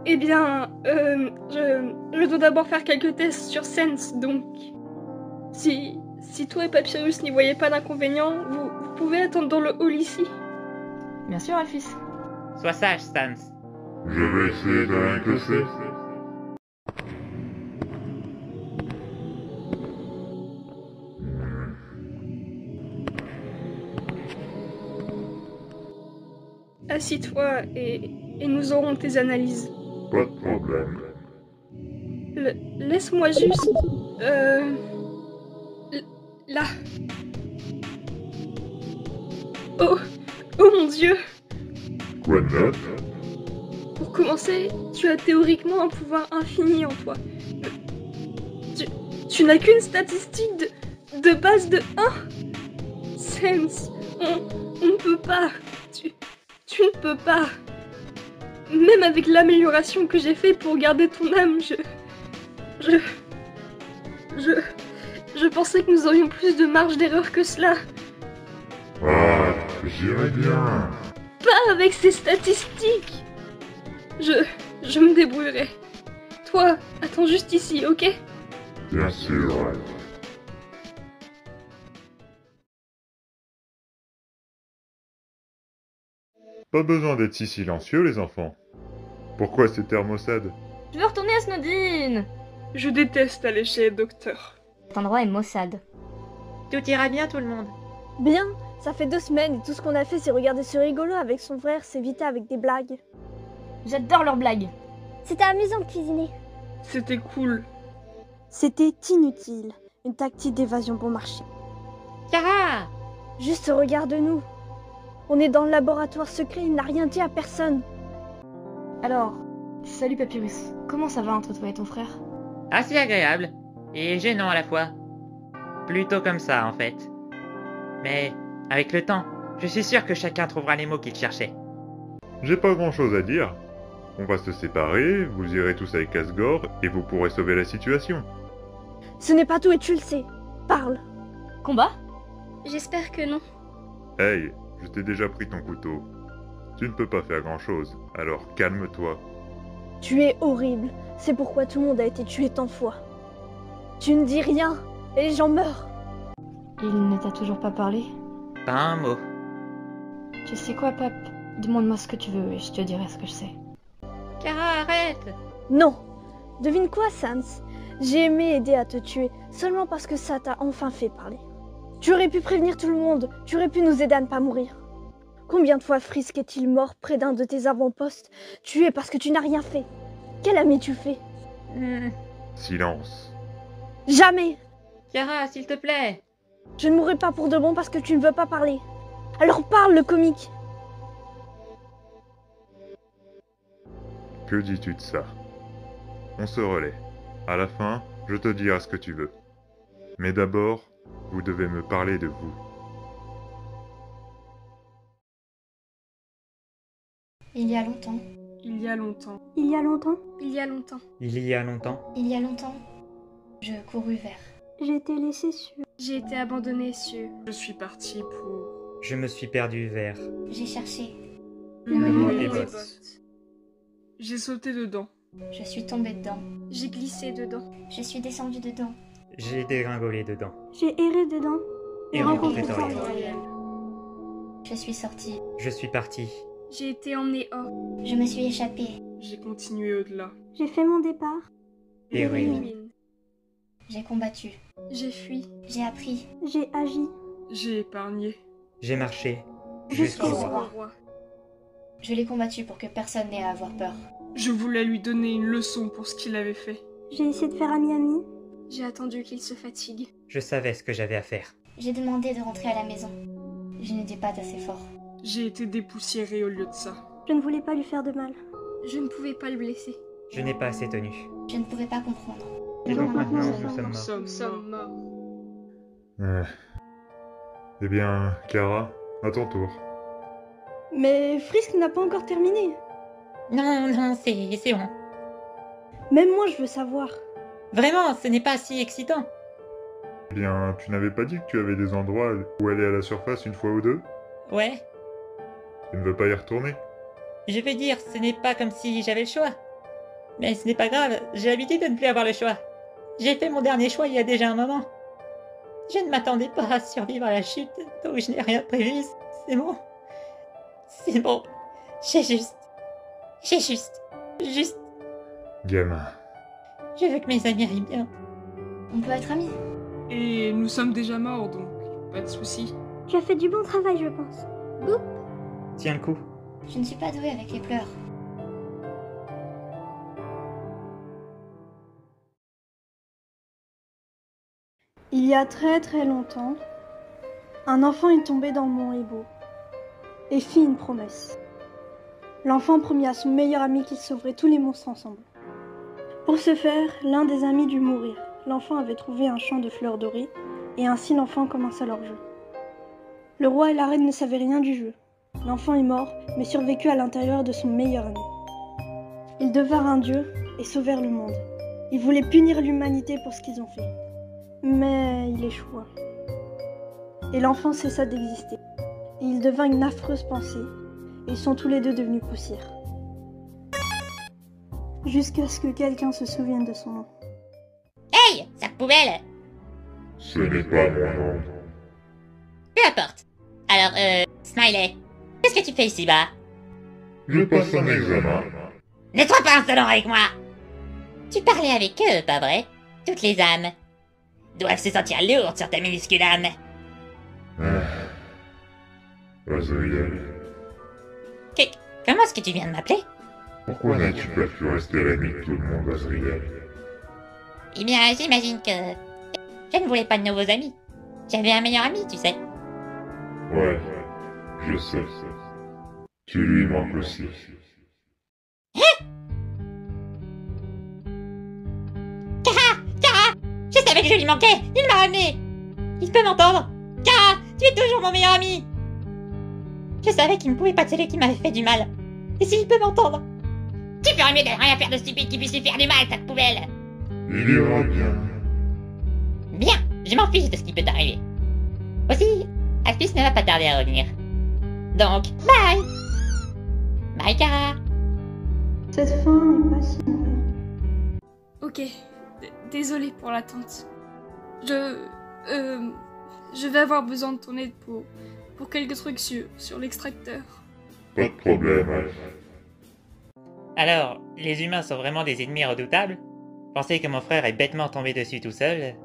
Eh bien, je dois d'abord faire quelques tests sur Sense, donc... Si toi et Papyrus n'y voyez pas d'inconvénient, vous pouvez attendre dans le hall ici. Bien sûr Alphys. Sois sage, Sans. Je vais essayer de rien que c'est. Assis-toi et nous aurons tes analyses. Pas de problème. Laisse-moi juste... Là. Oh mon Dieu. Quoi de neuf? Pour commencer, tu as théoriquement un pouvoir infini en toi. Tu n'as qu'une statistique de base de 1. Sense, on ne peut pas. Tu ne peux pas. Même avec l'amélioration que j'ai faite pour garder ton âme, je pensais que nous aurions plus de marge d'erreur que cela. Ah, j'irai bien. Pas avec ces statistiques. Je me débrouillerai. Toi, attends juste ici, ok? Bien sûr. Pas besoin d'être si silencieux, les enfants. Pourquoi ces thermosades? Je veux retourner à Snowdin. Je déteste aller chez le docteur. Cet endroit est maussade. Tout ira bien, tout le monde. Bien, ça fait 2 semaines et tout ce qu'on a fait c'est regarder ce rigolo avec son frère s'éviter avec des blagues. J'adore leurs blagues. C'était amusant de cuisiner. C'était cool. C'était inutile. Une tactique d'évasion bon marché. Kara! Juste regarde-nous. On est dans le laboratoire secret, il n'a rien dit à personne. Alors, salut Papyrus. Comment ça va entre toi et ton frère? Assez agréable. Et gênant à la fois. Plutôt comme ça, en fait. Mais, avec le temps, je suis sûr que chacun trouvera les mots qu'il cherchait. J'ai pas grand chose à dire. On va se séparer, vous irez tous avec Asgore et vous pourrez sauver la situation. Ce n'est pas tout et tu le sais. Parle. Combat? J'espère que non. Hey, je t'ai déjà pris ton couteau. Tu ne peux pas faire grand chose, alors calme-toi. Tu es horrible. C'est pourquoi tout le monde a été tué tant de fois. Tu ne dis rien et les gens meurent. Il ne t'a toujours pas parlé? Pas un mot. Tu sais quoi, Pap? Demande-moi ce que tu veux et je te dirai ce que je sais. Kara, arrête! Non. Devine quoi, Sans? J'ai aimé aider à te tuer seulement parce que ça t'a enfin fait parler. Tu aurais pu prévenir tout le monde. Tu aurais pu nous aider à ne pas mourir. Combien de fois Frisk est-il mort près d'un de tes avant-postes, tué parce que tu n'as rien fait? Quel ami tu fais? Silence. Jamais! Kara, s'il te plaît! Je ne mourrai pas pour de bon parce que tu ne veux pas parler. Alors parle, le comique! Que dis-tu de ça? On se relaie. À la fin, je te dirai ce que tu veux. Mais d'abord, vous devez me parler de vous. Il y a longtemps. Il y a longtemps. Il y a longtemps, Il y a longtemps. Il y a longtemps. Il y a longtemps. Je courus vers. j'ai été laissée sur... J'ai été abandonnée sur... Je suis partie pour... Je me suis perdu vers... J'ai cherché. Le mot mot des des bottes. bottes. J'ai sauté dedans. Je suis tombée dedans. J'ai glissé dedans. Je suis descendue dedans. J'ai dégringolé dedans. J'ai erré dedans. Et rencontré Toriel. Je suis sortie. Je suis parti. J'ai été emmenée hors. Je me suis échappée. J'ai continué au-delà. J'ai fait mon départ. Et ruine. Ruine. J'ai combattu. J'ai fui. J'ai appris. J'ai agi. J'ai épargné. J'ai marché. Jusqu'au Jusqu'au roi. roi. Je l'ai combattu pour que personne n'ait à avoir peur. Je voulais lui donner une leçon pour ce qu'il avait fait. J'ai essayé de faire ami-ami. J'ai attendu qu'il se fatigue. Je savais ce que j'avais à faire. J'ai demandé de rentrer à la maison. Je n'étais pas assez fort. J'ai été dépoussiéré au lieu de ça. Je ne voulais pas lui faire de mal. Je ne pouvais pas le blesser. Je n'ai pas assez tenu. Je ne pouvais pas comprendre. Et donc maintenant, Nous sommes morts. Eh bien, Clara, à ton tour. Mais Frisk n'a pas encore terminé. Non, c'est bon. Même moi, je veux savoir. Vraiment, ce n'est pas si excitant. Eh bien, tu n'avais pas dit que tu avais des endroits où aller à la surface une fois ou deux? Ouais, Tu ne veux pas y retourner? je veux dire, ce n'est pas comme si j'avais le choix. Mais ce n'est pas grave, j'ai l'habitude de ne plus avoir le choix. J'ai fait mon dernier choix il y a déjà un moment. Je ne m'attendais pas à survivre à la chute, donc je n'ai rien prévu. C'est bon. C'est bon. J'ai juste... Gamin. Je veux que mes amis aillent bien. On peut être amis. Et nous sommes déjà morts, donc pas de soucis. Tu as fait du bon travail, je pense. Tiens le coup. Je ne suis pas douée avec les pleurs. Il y a très très longtemps, un enfant est tombé dans le mont Hebo et fit une promesse. L'enfant promit à son meilleur ami qu'il sauverait tous les monstres ensemble. Pour ce faire, l'un des amis dut mourir. L'enfant avait trouvé un champ de fleurs dorées et ainsi l'enfant commença leur jeu. Le roi et la reine ne savaient rien du jeu. L'enfant est mort, mais survécut à l'intérieur de son meilleur ami. Ils devinrent un dieu et sauvèrent le monde. Ils voulaient punir l'humanité pour ce qu'ils ont fait. Mais il échoua. Et l'enfant cessa d'exister. Et il devint une affreuse pensée. Et ils sont tous les deux devenus poussière. Jusqu'à ce que quelqu'un se souvienne de son nom. Hey, sac poubelle! Ce n'est pas mon nom. Peu importe. Alors, Smiley, qu'est-ce que tu fais ici-bas? Je passe un examen. Ne sois pas insolent avec moi! Tu parlais avec eux, pas vrai? Toutes les âmes doivent se sentir lourdes sur ta minuscule âme. Azriel, Comment est-ce que tu viens de m'appeler? pourquoi n'as-tu pas pu rester l'ami de tout le monde, Azriel? Eh bien, j'imagine que... Je ne voulais pas de nouveaux amis. J'avais un meilleur ami, tu sais. Ouais, je sais. Tu lui manques aussi. Kara! Je savais que je lui manquais! Il m'a ramené! Il peut m'entendre! Kara! Tu es toujours mon meilleur ami! Je savais qu'il ne pouvait pas être celui qui m'avait fait du mal. Et s'il peut m'entendre? Tu ferais mieux de rien faire de stupide qui puisse lui faire du mal, sac poubelle! Il ira bien. Bien! Je m'en fiche de ce qui peut t'arriver. Aussi, Alphys ne va pas tarder à revenir. Donc, bye! Bye, Kara! Cette fin n'est pas si mauvaise. Ok, désolé pour l'attente. Je vais avoir besoin de ton aide pour quelques trucs sur l'extracteur. Pas de problème, Alf. Alors, les humains sont vraiment des ennemis redoutables? Pensez que mon frère est bêtement tombé dessus tout seul?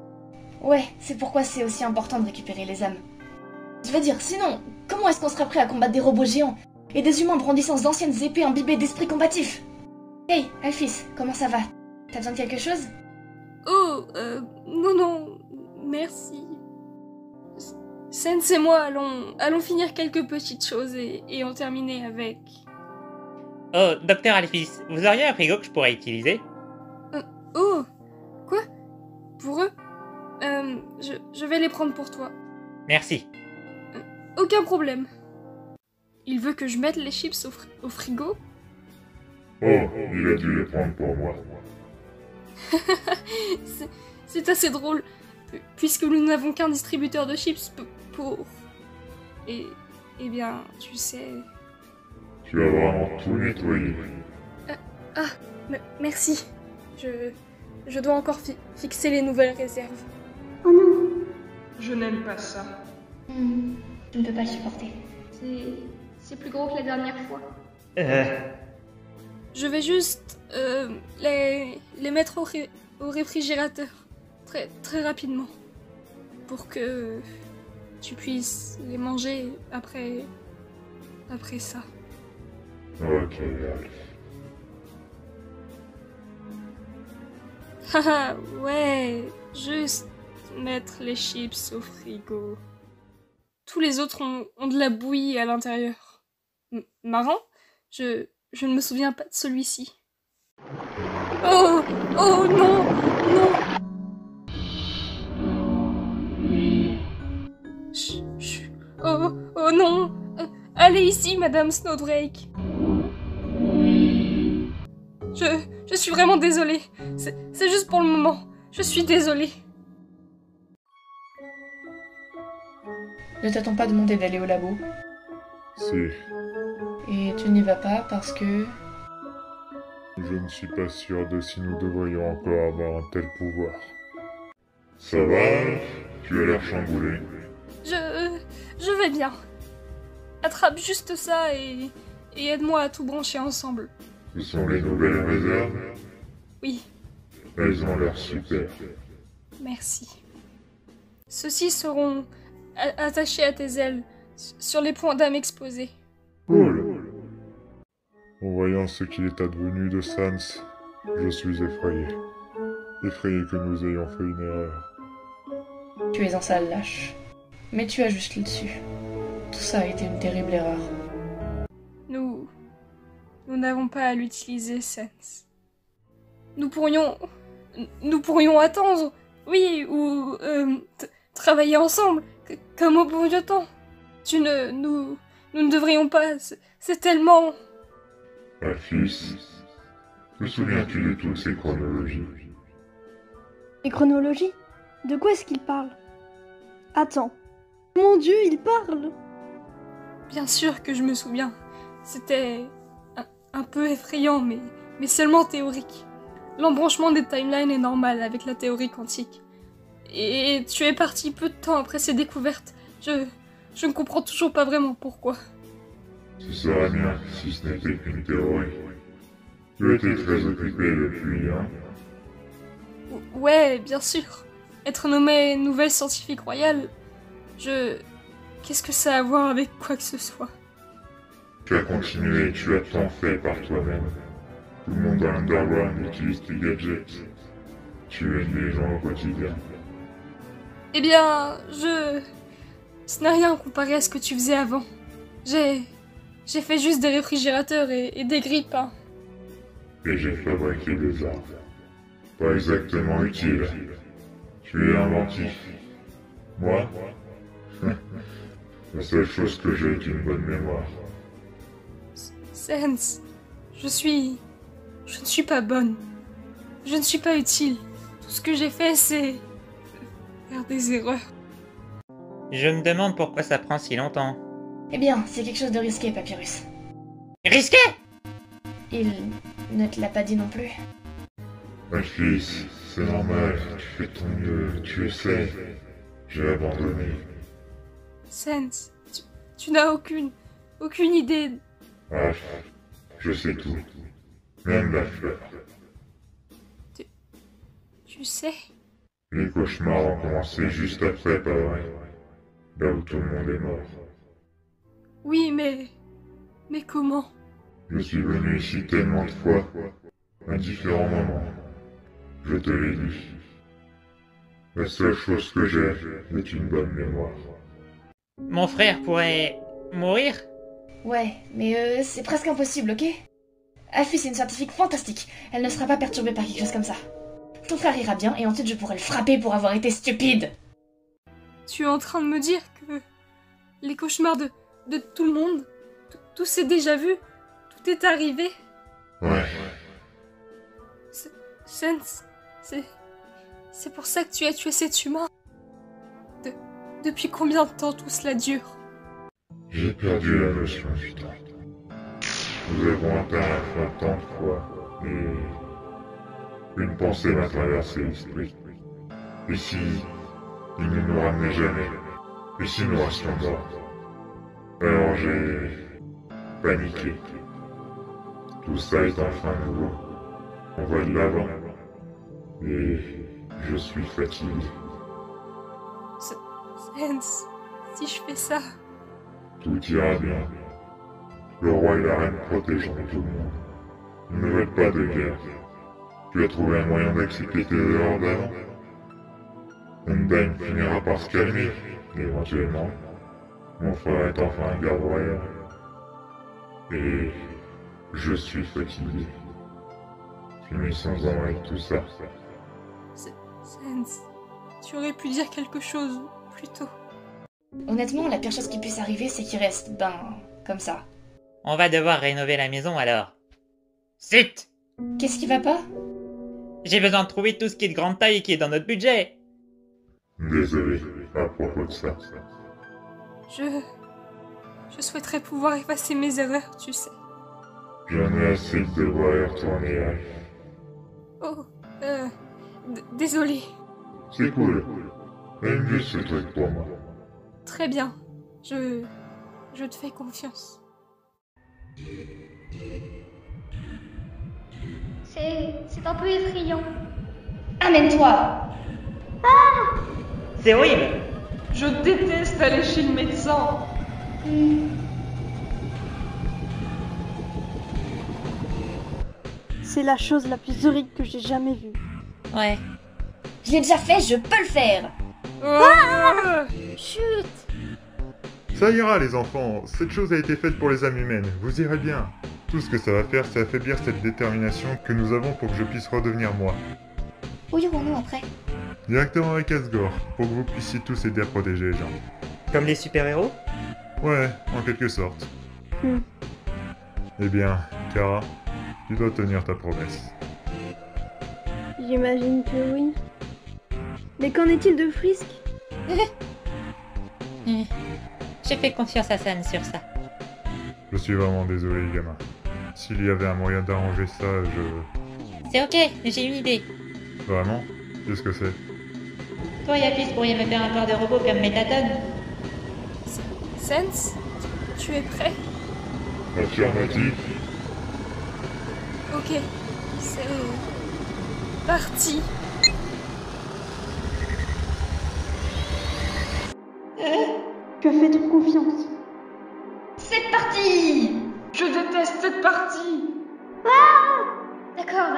Ouais, c'est pourquoi c'est aussi important de récupérer les âmes. Je veux dire, sinon, comment est-ce qu'on serait prêt à combattre des robots géants et des humains brandissant d'anciennes épées imbibées d'esprit combatif? Hey, Alphys, comment ça va? T'as besoin de quelque chose? Oh, non, merci. Sens et moi allons finir quelques petites choses et en terminer avec... Oh, docteur Alphys, vous auriez un frigo que je pourrais utiliser? Oh, quoi? Pour eux? Je vais les prendre pour toi. Merci. Aucun problème. Il veut que je mette les chips au frigo? Oh, il a dû les prendre pour moi. C'est assez drôle, puisque nous n'avons qu'un distributeur de chips pour... Eh bien, tu sais... Tu as vraiment tout nettoyé. Merci. Je dois encore fixer les nouvelles réserves. Oh non. Je n'aime pas ça. Je ne peux pas le supporter. C'est plus gros que la dernière fois. Euh... Je vais juste les mettre au réfrigérateur très, très rapidement pour que tu puisses les manger après ça. Ok, Alf. Haha, ouais, juste mettre les chips au frigo. tous les autres ont de la bouillie à l'intérieur. Marrant, je ne me souviens pas de celui-ci. Oh! Oh non! Non! Chut. Oh non! Allez ici, Madame Snowdrake! Je suis vraiment désolée. C'est juste pour le moment. Je suis désolée. Ne t'a-t-on pas demandé d'aller au labo? Si. Et tu n'y vas pas parce que... Je ne suis pas sûr de si nous devrions encore avoir un tel pouvoir. Ça va? Tu as l'air chamboulé. Je vais bien. Attrape juste ça et aide-moi à tout brancher ensemble. Ce sont les nouvelles réserves? Oui. Elles ont l'air super. Merci. Ceux-ci seront attachés à tes ailes, sur les points d'âme exposés. Cool. En voyant ce qu'il est advenu de Sans, je suis effrayé. Effrayé que nous ayons fait une erreur. Tu es un sale lâche. Mais tu as juste le dessus. Tout ça a été une terrible erreur. Nous n'avons pas à l'utiliser, Sans. Nous pourrions attendre, oui, ou travailler ensemble, comme au bon vieux temps. Nous ne devrions pas, c'est tellement... Alphys, te souviens-tu de toutes ces chronologies? Les chronologies? De quoi est-ce qu'il parle? Attends. Mon Dieu, il parle! Bien sûr que je me souviens. C'était un peu effrayant, mais seulement théorique. L'embranchement des timelines est normal avec la théorie quantique. Et tu es parti peu de temps après ces découvertes. Je ne comprends toujours pas vraiment pourquoi. Ce serait bien si ce n'était qu'une théorie. Tu étais très occupé depuis, hein? Ouais, bien sûr. Être nommée nouvelle scientifique royale, qu'est-ce que ça a à voir avec quoi que ce soit? Tu as continué, tu as tant fait par toi-même. Tout le monde dans l'Underground utilise tes gadgets. Tu aides les gens au quotidien. Eh bien, ce n'est rien comparé à ce que tu faisais avant. J'ai fait juste des réfrigérateurs et des grippes, hein. Et j'ai fabriqué des armes. Pas exactement utiles. Tu es inventif. Moi? La seule chose que j'ai est une bonne mémoire. Sans, je ne suis pas bonne. Je ne suis pas utile. Tout ce que j'ai fait, c'est... faire des erreurs. Je me demande pourquoi ça prend si longtemps. Eh bien, c'est quelque chose de risqué, Papyrus. Risqué? Il ne te l'a pas dit non plus. Alphys, c'est normal, tu fais ton mieux, tu essaies. J'ai abandonné. Sans, tu n'as aucune idée. Alph, je sais tout. Même la fleur. Tu sais? Les cauchemars ont commencé juste après, pas vrai? Là où tout le monde est mort. Oui, mais comment? Je suis venu ici tellement de fois, à différents moments. Je te l'ai dit. La seule chose que j'ai est une bonne mémoire. Mon frère pourrait... mourir? Ouais, mais c'est presque impossible, ok? Alphys est une scientifique fantastique. Elle ne sera pas perturbée par quelque chose comme ça. Ton frère ira bien et ensuite je pourrai le frapper pour avoir été stupide. Tu es en train de me dire que les cauchemars de tout le monde, tout s'est déjà vu, tout est arrivé? Ouais. Sans, c'est pour ça que tu as tué cet humain? Depuis combien de temps tout cela dure? J'ai perdu la notion du temps. Nous avons atteint la fin tant de fois, et une pensée m'a traversé l'esprit. Et si il ne nous ramenait jamais? Et si nous restions morts? Alors j'ai paniqué. Tout ça est enfin nouveau. On va de l'avant. Et je suis fatigué. Sans, si je fais ça... Tout ira bien. Le roi et la reine protégeront tout le monde. Ils ne veulent pas de guerre. Tu as trouvé un moyen d'accepter tes erreurs d'avant? Undyne finira par se calmer, éventuellement. Mon frère est enfin garde royale. Et je suis fatigué. Finissons-en avec tout ça. Sans, tu aurais pu dire quelque chose plus tôt. Honnêtement, la pire chose qui puisse arriver, c'est qu'il reste, comme ça. On va devoir rénover la maison alors. Zut! Qu'est-ce qui va pas? J'ai besoin de trouver tout ce qui est de grande taille et qui est dans notre budget. Désolé à propos de ça. Je souhaiterais pouvoir effacer mes erreurs, tu sais. J'en ai assez de devoir y retourner, Alf. Oh, désolé. C'est cool. Aime juste ce truc pour moi. Très bien. Je te fais confiance. C'est un peu effrayant. Amène-toi! C'est horrible! Je déteste aller chez le médecin. C'est la chose la plus horrible que j'ai jamais vue. Ouais. Je l'ai déjà fait, je peux le faire! Chut! Ça ira les enfants, cette chose a été faite pour les âmes humaines, vous irez bien. Tout ce que ça va faire, c'est affaiblir cette détermination que nous avons pour que je puisse redevenir moi. Où irons-nous après? Directement avec Asgore, pour que vous puissiez tous aider à protéger les gens. Comme les super-héros? Ouais, en quelque sorte. Eh bien, Kara, tu dois tenir ta promesse. J'imagine que oui. Mais qu'en est-il de Frisk? J'ai fait confiance à San sur ça. Je suis vraiment désolé, gamin. S'il y avait un moyen d'arranger ça, je... C'est ok, j'ai une idée. Vraiment? Qu'est-ce que c'est? Toi et Apis pourriez me faire un corps de robot comme Métatone. Sans, tu es prêt? Affirmatif. Ok, c'est parti. Tu as fait trop confiance. C'est parti! Je déteste cette partie. D'accord.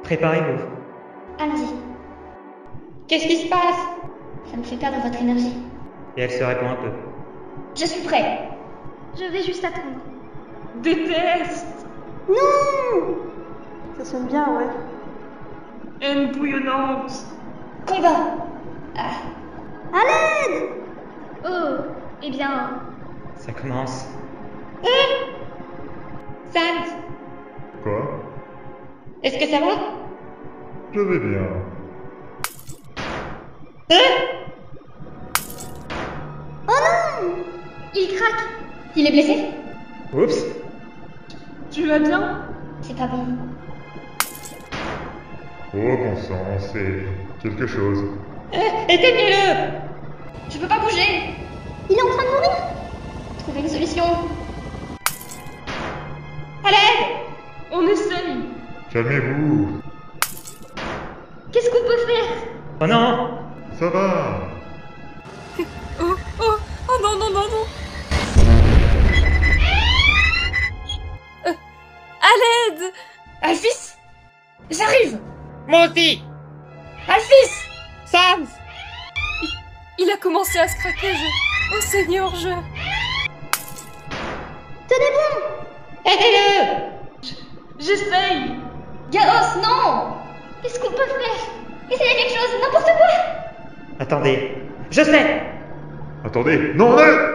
Préparez-vous. Allons-y. Qu'est-ce qui se passe? Ça me fait perdre votre énergie. Et elle se répand un peu. Je suis prêt. Je vais juste attendre. Déteste. Ça sonne bien, ouais. Haine bouillonnante. Combat! À l'aide! Oh, eh bien... Ça commence. Sans, Quoi? est-ce que ça va? Je vais bien. Il craque. Il est blessé? Oups! Tu vas bien? C'est pas bon. Oh bon sang, c'est quelque chose. Éteignez-le! Je peux pas bouger! Il est en train de mourir. Trouver une solution. À l'aide! On essaye. Calmez-vous. Qu'est-ce qu'on peut faire? Oh non! Ça va. Oh non. À l'aide! Alphys! J'arrive! Moi aussi! Alphys! Sans! Il a commencé à se craquer, Oh Seigneur, Aidez-le! J'essaye! Gaos, non! Qu'est-ce qu'on peut faire? Essayez quelque chose, n'importe quoi! Attendez, je sais! Attendez, non, non!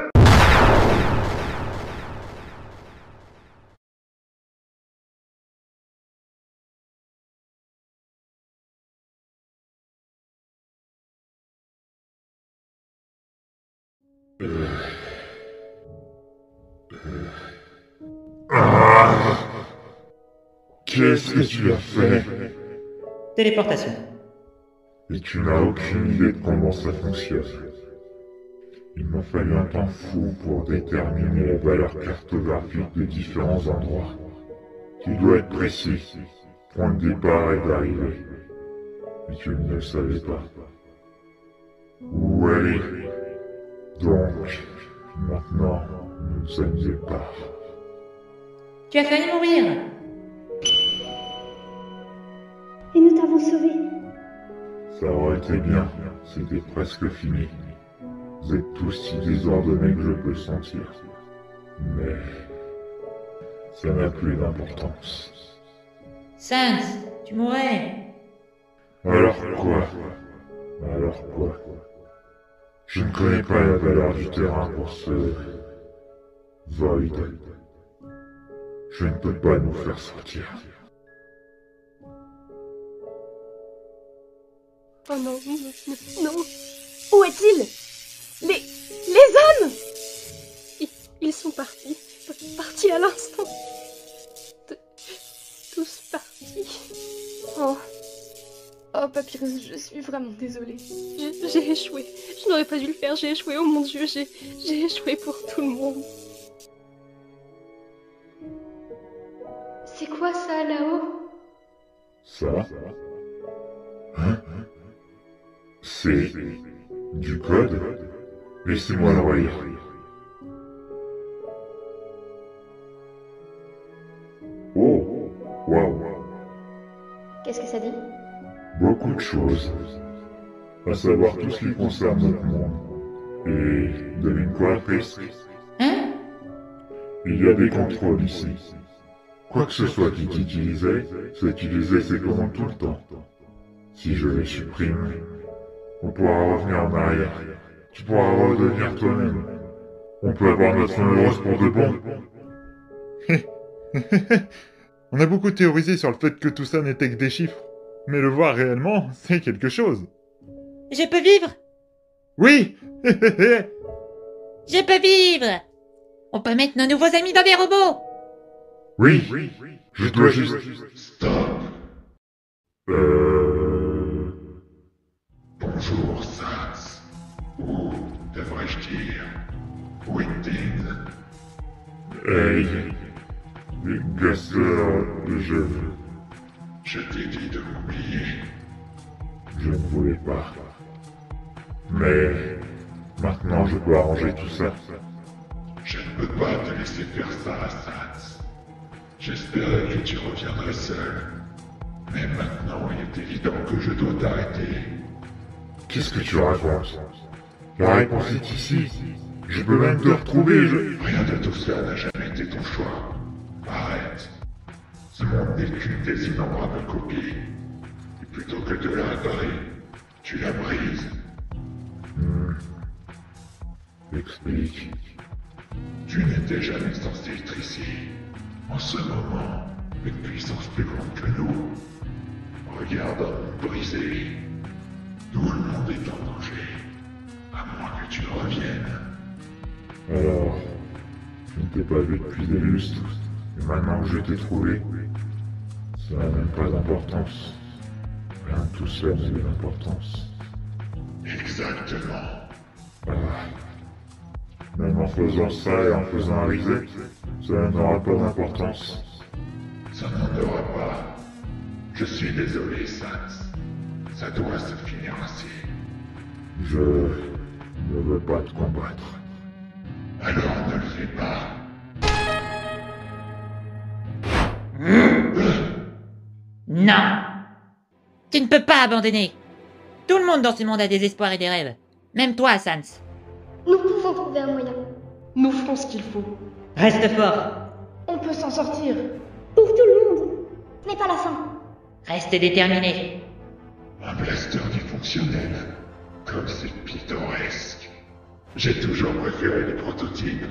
Qu'est-ce que tu as fait? Téléportation. Et tu n'as aucune idée de comment ça fonctionne. Il m'a fallu un temps fou pour déterminer la valeur cartographique de différents endroits. Tu dois être précis, point de départ et d'arrivée. Mais tu ne le savais pas. Où aller? Donc, maintenant, nous sommes épars. Tu as failli mourir! Et nous t'avons sauvé. Ça aurait été bien, c'était presque fini. Vous êtes tous si désordonnés que je peux le sentir. Mais ça n'a plus d'importance. Sans, tu mourrais. Alors quoi? Alors quoi? Je ne connais pas la valeur du terrain pour ce Void. Je ne peux pas nous faire sortir. Oh non, non. Où est-il? Les âmes! Ils sont partis. Partis à l'instant. Tous partis. Oh, Papyrus, je suis vraiment désolée. J'ai échoué. Je n'aurais pas dû le faire, j'ai échoué. Oh mon Dieu, j'ai échoué pour tout le monde. C'est quoi ça, là-haut? Ça? Hein? C'est du code? Laissez-moi le relire. Oh, waouh. Qu'est-ce que ça dit? Beaucoup de choses. À savoir tout ce qui concerne notre monde. Et devine quoi, Prisque? Hein? Il y a des contrôles ici. Quoi que ce soit qui t'utilisait, ça utilisait ses commandes tout le temps. Si je les supprime, on pourra revenir en arrière. Tu pourras redevenir toi-même. On peut avoir notre fin heureuse pour de bon. On a beaucoup théorisé sur le fait que tout ça n'était que des chiffres. Mais le voir réellement, c'est quelque chose. Je peux vivre? Oui. Je peux vivre! On peut mettre nos nouveaux amis dans des robots! Oui, je dois juste... Stop. Bonjour, Sans. Ou devrais-je dire... Windin. Hey, Gaster de jeu. Je t'ai dit de m'oublier. Je ne voulais pas. Mais... maintenant je peux arranger tout ça. Je ne peux pas te laisser faire ça, Sans. J'espérais que tu reviendrais seul. Mais maintenant, il est évident que je dois t'arrêter. Qu'est-ce que tu racontes? La réponse est ici. Je peux même te retrouver, Rien de tout cela n'a jamais été ton choix. Arrête. Ce monde n'est qu'une des innombrables copies. Et plutôt que de la réparer, tu la brises. Explique. Tu n'étais jamais censé être ici. En ce moment, une puissance plus grande que nous. Regarde un monde brisé. Tout le monde est en danger. À moins que tu ne reviennes. Alors, je ne t'ai pas vu depuis des lustres. Et maintenant que je t'ai trouvé, ça n'a même pas d'importance. Rien de tout cela n'a d'importance. Exactement. Même en faisant ça et en faisant un reset, ça n'aura pas d'importance. Ça n'en aura pas. Je suis désolé, Sans. Ça doit se finir ainsi. Je ne veux pas te combattre. Alors ne le fais pas. Non! Tu ne peux pas abandonner! Tout le monde dans ce monde a des espoirs et des rêves. Même toi, Sans. Nous pouvons trouver un moyen. Nous ferons ce qu'il faut. Reste fort. On peut s'en sortir. Pour tout le monde. Ce n'est pas la fin. Reste déterminé. Un blaster dysfonctionnel. Comme c'est pittoresque. J'ai toujours préféré les prototypes.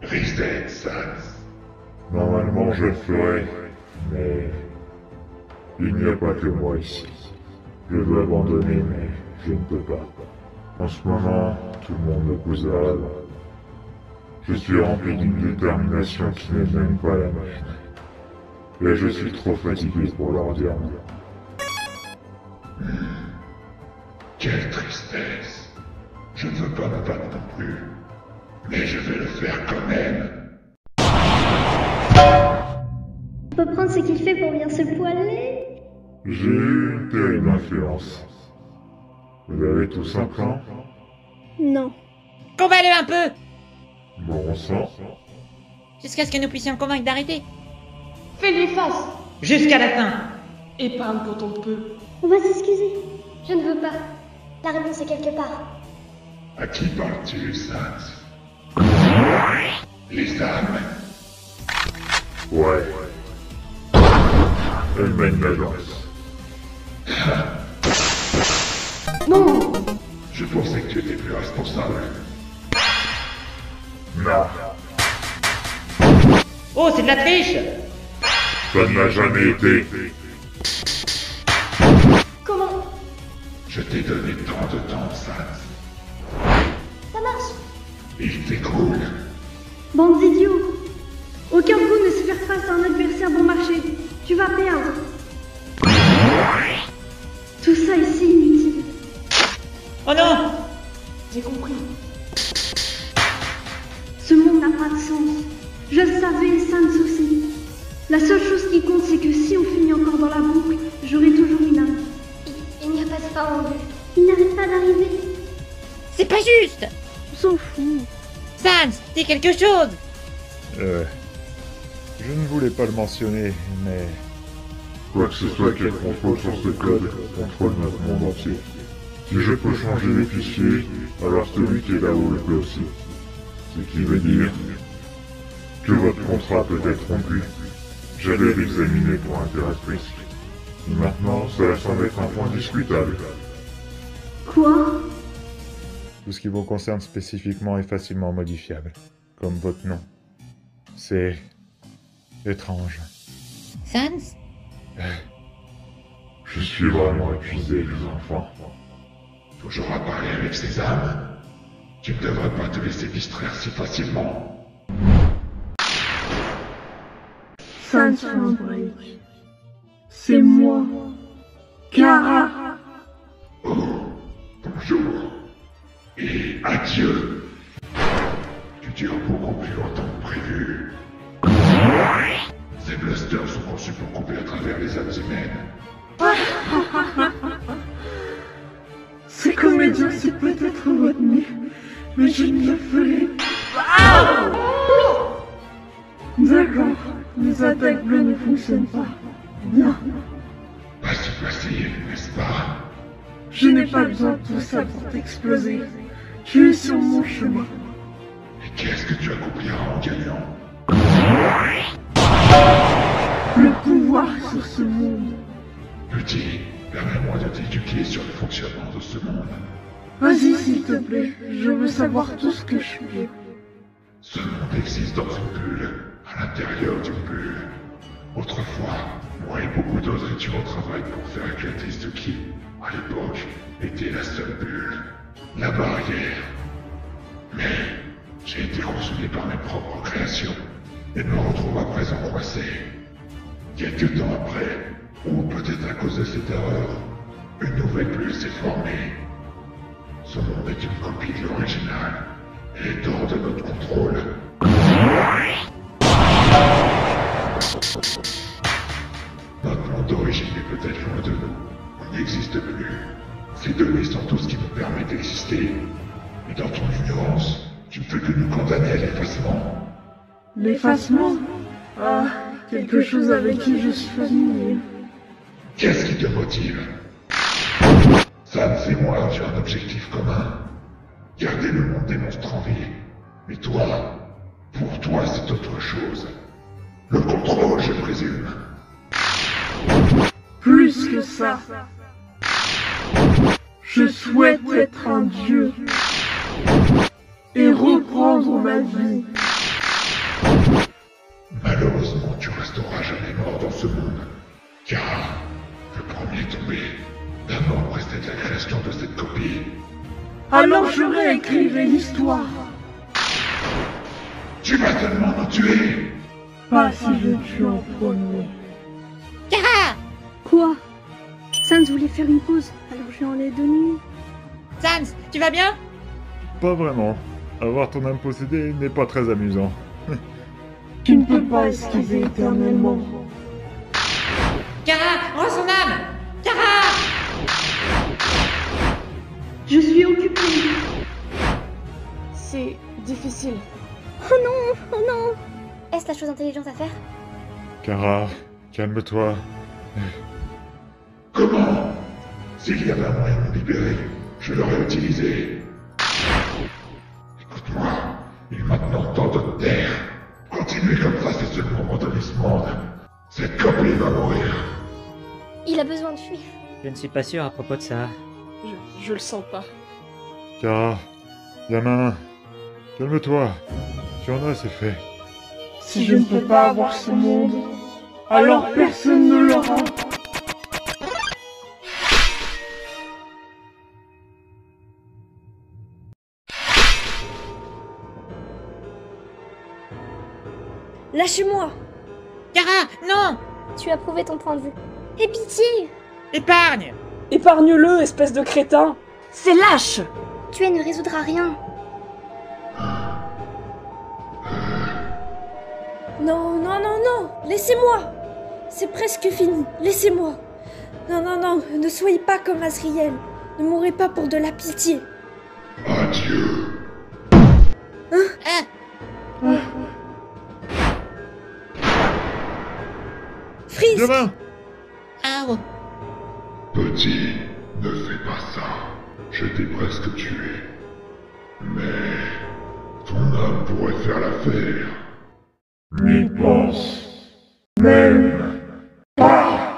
Reset, Sans. Normalement, je le ferais, mais... il n'y a pas que moi ici. Je veux abandonner, mais je ne peux pas. En ce moment, tout le monde me pousse vers l'avant. Je suis rempli d'une détermination qui n'est même pas la mienne. Et je suis trop fatigué pour leur dire non. Quelle tristesse. Je ne veux pas me battre non plus. Mais je vais le faire quand même. On peut prendre ce qu'il fait pour bien se poiler. J'ai eu une terrible influence. Vous avez tous un plan? Non. Combat-le un peu! Bon sang. Jusqu'à ce que nous puissions le convaincre d'arrêter. Fais-lui face! Jusqu'à la fin! Épargne quand on peut. On va s'excuser. Je ne veux pas. La réponse est quelque part. À qui parles-tu, Sans? Les âmes. Ouais. Elle mène la danse. Non! Je pensais que tu étais plus responsable. Non. Oh, c'est de la triche! Ça ne l'a jamais été. Comment? Je t'ai donné tant de temps, Sans. Ça marche. Il t'écroule. Bande d'idiots! Aucun de vous ne sait faire face à un adversaire bon marché. Tu vas perdre. Tout ça est si inutile. Oh non! J'ai compris. Ce monde n'a pas de sens. Je le savais, Sans aussi. La seule chose qui compte, c'est que si on finit encore dans la boucle, j'aurai toujours une âme. Il n'y a pas de fin en vue. Il n'arrête pas d'arriver. C'est pas juste! On s'en fout. Sans, dis quelque chose! Je ne voulais pas le mentionner, mais... Quoi que ce soit qui contrôle sur ce code contrôle notre monde entier. Si je peux changer les fichiers, alors celui qui est là-haut le peut aussi. Ce qui veut dire que votre contrat peut être rompu. J'allais l'examiner pour intérêt risque. Et maintenant, ça semble être un point discutable. Quoi? Tout ce qui vous concerne spécifiquement est facilement modifiable, comme votre nom. C'est... étrange. Sans? Je suis vraiment épuisé, les enfants. Toujours à parler avec ces âmes. Tu ne devrais pas te laisser distraire si facilement. Sans Break. C'est moi. Kara. Oh, bonjour. Et adieu. Tu dures beaucoup plus longtemps que prévu. Ces blasters sont conçus pour couper à travers les âmes humaines. Ce comédien s'est peut-être retenu, mais je ne le ferai. D'accord, les attaques bleues ne fonctionnent pas. Bien. Pas si facile, n'est-ce pas? Je n'ai pas besoin de tout ça pour t'exploser. Tu es sur mon chemin. Et qu'est-ce que tu accompliras en gagnant? Le pouvoir sur ce monde. Petit, permets-moi de t'éduquer sur le fonctionnement de ce monde. Vas-y, s'il te plaît. Je veux savoir tout ce que je suis. Ce monde existe dans une bulle, à l'intérieur d'une bulle. Autrefois, moi et beaucoup d'autres étions au travail pour faire éclater ce qui, à l'époque, était la seule bulle. La barrière. Mais j'ai été consumé par mes propres créations et me retrouve à présent coincé. Quelques temps après, ou peut-être à cause de cette erreur, une nouvelle bulle s'est formée. Ce monde est une copie de l'original et est hors de notre contrôle. Notre monde d'origine est peut-être loin de nous. On n'existe plus. Ces données sont tout ce qui nous permet d'exister. Et dans ton ignorance, tu ne fais que nous condamner à l'effacement. L'effacement? Ah, quelque chose avec qui je suis familier. Qu'est-ce qui te motive? Sans et moi avions un objectif commun. Garder le monde des monstres en vie. Mais toi, pour toi c'est autre chose. Le contrôle, je présume. Plus que ça. Je souhaite être un dieu. Et reprendre ma vie. Malheureusement, tu resteras jamais mort dans ce monde. Car le premier tombé, la mort précède la création de cette copie. Alors je réécrirai l'histoire. Tu vas seulement nous tuer. Pas si je tue en premier. Kara! Quoi? Sans voulait faire une pause, alors je lui en ai donné. Sans, tu vas bien? Pas vraiment. Avoir ton âme possédée n'est pas très amusant. Tu ne peux pas esquiver éternellement. Kara, rends son âme! Kara! Je suis occupée. C'est difficile. Oh non, oh non. Est-ce la chose intelligente à faire? Kara, calme-toi. Comment? S'il y avait un moyen de nous libérer, je l'aurais utilisé. Écoute-moi, il est maintenant temps de te taire. Continuez comme ça, c'est seulement abandonner ce monde. Cette copie va mourir. Il a besoin de fuir. Je ne suis pas sûr à propos de ça. Je le sens pas. Kara, gamin, calme-toi. Tu en as assez fait. Si je ne peux pas avoir ce monde, alors personne ne l'aura. Lâchez-moi! Kara, non! Tu as prouvé ton point de vue. Aie pitié! Épargne! Épargne-le, espèce de crétin! C'est lâche! Tuer ne résoudra rien. Non, non, non, non! Laissez-moi! C'est presque fini, laissez-moi! Non, non, non, ne soyez pas comme Azriel. Ne mourrez pas pour de la pitié. Adieu. Frisk! Gamin! Ah, Petit, ne fais pas ça. Je t'ai presque tué. Mais ton âme pourrait faire l'affaire. N'y pense même pas.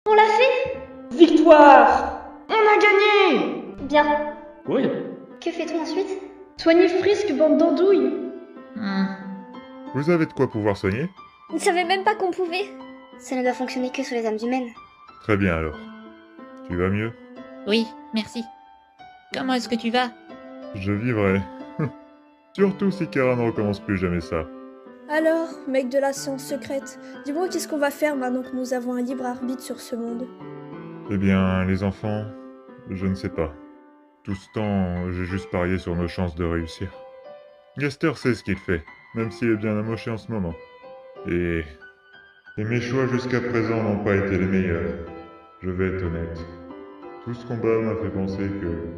On l'a fait? Victoire! On a gagné! Bien. Cool. Que fait-on ensuite? Soignez Frisk, bande d'andouilles! Vous avez de quoi pouvoir soigner? Je ne savais même pas qu'on pouvait. Ça ne doit fonctionner que sur les âmes humaines. Très bien alors. Tu vas mieux? Oui, merci. Comment est-ce que tu vas? Je vivrai. Surtout si Kara ne recommence plus jamais ça. Alors, mec de la science secrète, dis-moi qu'est-ce qu'on va faire maintenant que nous avons un libre arbitre sur ce monde? Eh bien, les enfants, je ne sais pas. Tout ce temps, j'ai juste parié sur nos chances de réussir. Gaster sait ce qu'il fait, même s'il est bien amoché en ce moment. Et mes choix jusqu'à présent n'ont pas été les meilleurs. Je vais être honnête. Tout ce combat m'a fait penser que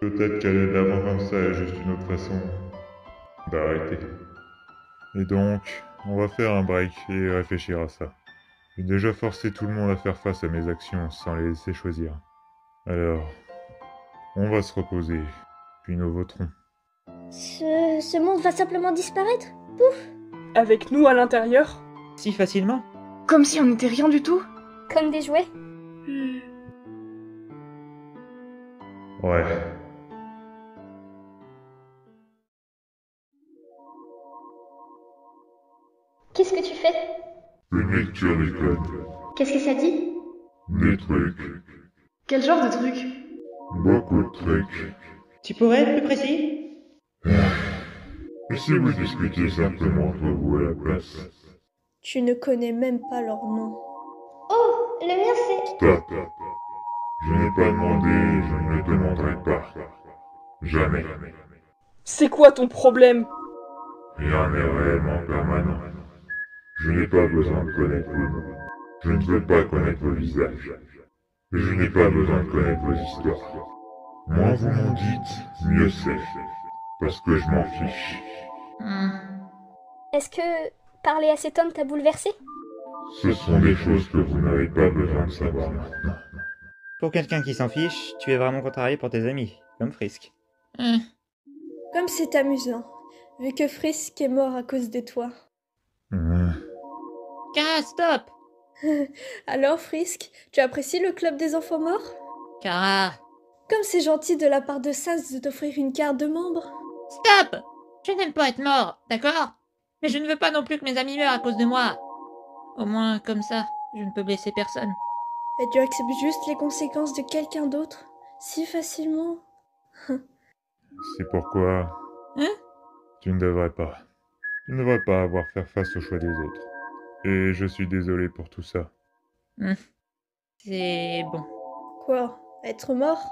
peut-être qu'aller de l'avant comme ça est juste une autre façon d'arrêter. Et donc, on va faire un break et réfléchir à ça. J'ai déjà forcé tout le monde à faire face à mes actions sans les laisser choisir. Alors, on va se reposer, puis nous voterons. Ce monde va simplement disparaître? Pouf! Avec nous à l'intérieur? Si facilement? Comme si on n'était rien du tout? Comme des jouets? Ouais. Qu'est-ce que tu fais? Une lecture du code. Qu'est-ce que ça dit? Des trucs. Quel genre de truc? Beaucoup de trucs. Tu pourrais être plus précis? Et si vous discutiez simplement entre vous à la place? Tu ne connais même pas leur nom. Oh, le mien c'est... Stop. Je n'ai pas demandé, je ne le demanderai pas. Jamais. C'est quoi ton problème? Rien n'est réellement permanent. Je n'ai pas besoin de connaître vos noms. Je ne veux pas connaître vos visages. Et je n'ai pas besoin de connaître vos histoires. Moins vous m'en dites, mieux c'est. Parce que je m'en fiche. Est-ce que parler à cet homme t'a bouleversé? Ce sont des choses que vous n'avez pas besoin de savoir maintenant. Pour quelqu'un qui s'en fiche, tu es vraiment contrarié pour tes amis, comme Frisk. Comme c'est amusant, vu que Frisk est mort à cause de toi. Kara, stop! Alors Frisk, tu apprécies le club des enfants morts? Kara! Comme c'est gentil de la part de Sans de t'offrir une carte de membre. Stop! Je n'aime pas être mort, d'accord? Mais je ne veux pas non plus que mes amis meurent à cause de moi. Au moins, comme ça, je ne peux blesser personne. Et tu acceptes juste les conséquences de quelqu'un d'autre, si facilement. C'est pourquoi... Tu ne devrais pas. Tu ne devrais pas avoir à faire face au choix des autres. Et je suis désolé pour tout ça. C'est bon. Quoi? Être mort?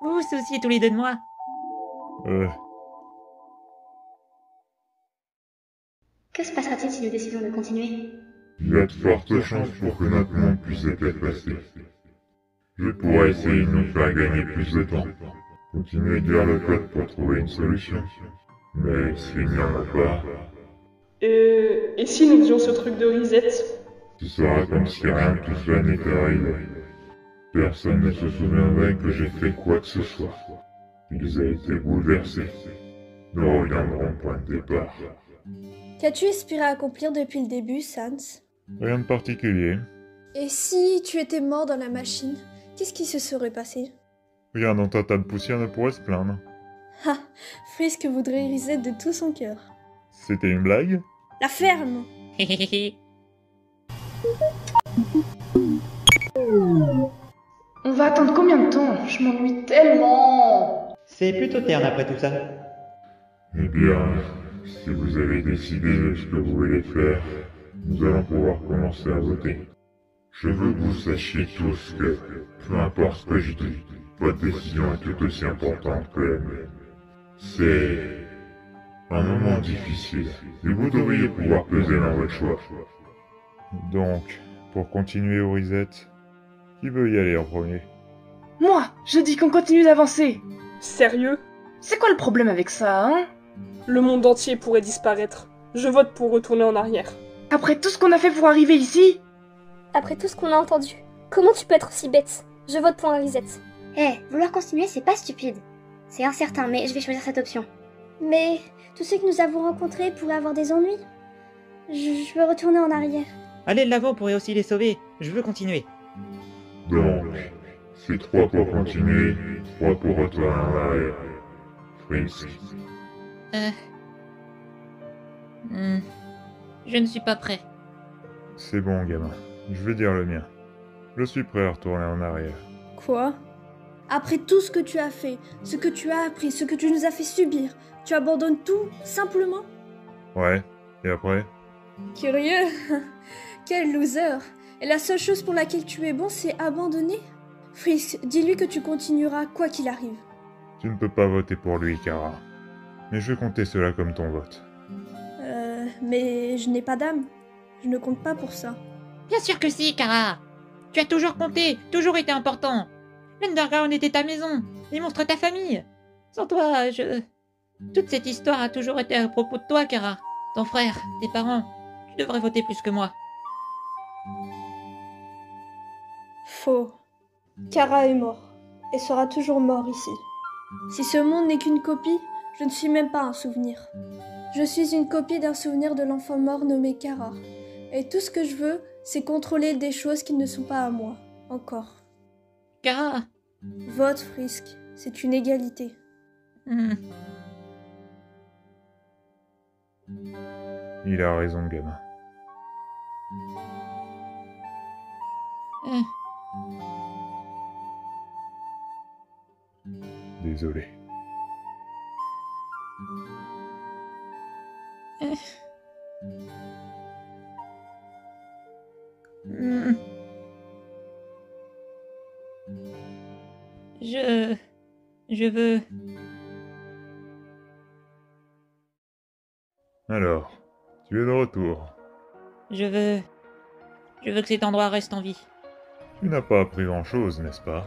Vous vous souciez tous les deux de moi? Que se passera-t-il si nous décidons de continuer? Il y a de fortes chances pour que notre monde puisse être effacé. Je pourrais essayer de nous faire gagner plus de temps. Continuer de lire le code pour trouver une solution. Mais s'il n'y en a pas... Et si nous faisions ce truc de reset? Ce sera comme si rien de tout cela n'était arrivé. Personne ne se souviendrait que j'ai fait quoi que ce soit. Ils ont été bouleversés. Nous reviendrons au point de départ. Qu'as-tu espéré accomplir depuis le début, Sans? Rien de particulier. Et si tu étais mort dans la machine, qu'est-ce qui se serait passé? Rien dans ta tas de poussière ne pourrait se plaindre. Ah, Frisk voudrait Irisette de tout son cœur. C'était une blague? La ferme! On va attendre combien de temps? Je m'ennuie tellement. C'est plutôt terne après tout ça. Eh bien, si vous avez décidé de ce que vous voulez faire, nous allons pouvoir commencer à voter. Je veux que vous sachiez tous que, peu importe ce que je dis, votre décision est tout aussi importante que la mienne. C'est un moment difficile, et vous devriez pouvoir peser dans votre choix. Donc, pour continuer Orisette, qui veut y aller en premier? Moi, je dis qu'on continue d'avancer. Sérieux? C'est quoi le problème avec ça, hein? Le monde entier pourrait disparaître. Je vote pour retourner en arrière. Après tout ce qu'on a fait pour arriver ici? Après tout ce qu'on a entendu, comment tu peux être aussi bête? Je vote pour Irisette. Vouloir continuer, c'est pas stupide. C'est incertain, mais je vais choisir cette option. Mais tous ceux que nous avons rencontrés pourraient avoir des ennuis. Je veux retourner en arrière. Aller de l'avant pourrait aussi les sauver. Je veux continuer. Donc, c'est 3 pour continuer, 3 pour retourner en arrière. Frisk. Je ne suis pas prêt. C'est bon, gamin. Je vais dire le mien. Je suis prêt à retourner en arrière. Quoi? Après tout ce que tu as fait, ce que tu as appris, ce que tu nous as fait subir, tu abandonnes tout, simplement? Ouais, et après? Curieux. Quel loser. Et la seule chose pour laquelle tu es bon, c'est abandonner? Frisk, dis-lui que tu continueras quoi qu'il arrive. Tu ne peux pas voter pour lui, Kara. Mais je vais compter cela comme ton vote. Mais je n'ai pas d'âme. Je ne compte pas pour ça. Bien sûr que si, Kara. Tu as toujours compté, toujours été important. L'Underground était ta maison, les monstres ta famille. Sans toi, toute cette histoire a toujours été à propos de toi, Kara. Ton frère, tes parents. Tu devrais voter plus que moi. Faux. Kara est mort, et sera toujours mort ici. Si ce monde n'est qu'une copie, je ne suis même pas un souvenir. Je suis une copie d'un souvenir de l'enfant mort nommé Kara. Et tout ce que je veux, c'est contrôler des choses qui ne sont pas à moi. Encore. Kara. Vote, Frisk. C'est une égalité. Il a raison, gamin. Désolé. Je veux... Alors, tu es de retour. Je veux que cet endroit reste en vie. Tu n'as pas appris grand-chose, n'est-ce pas?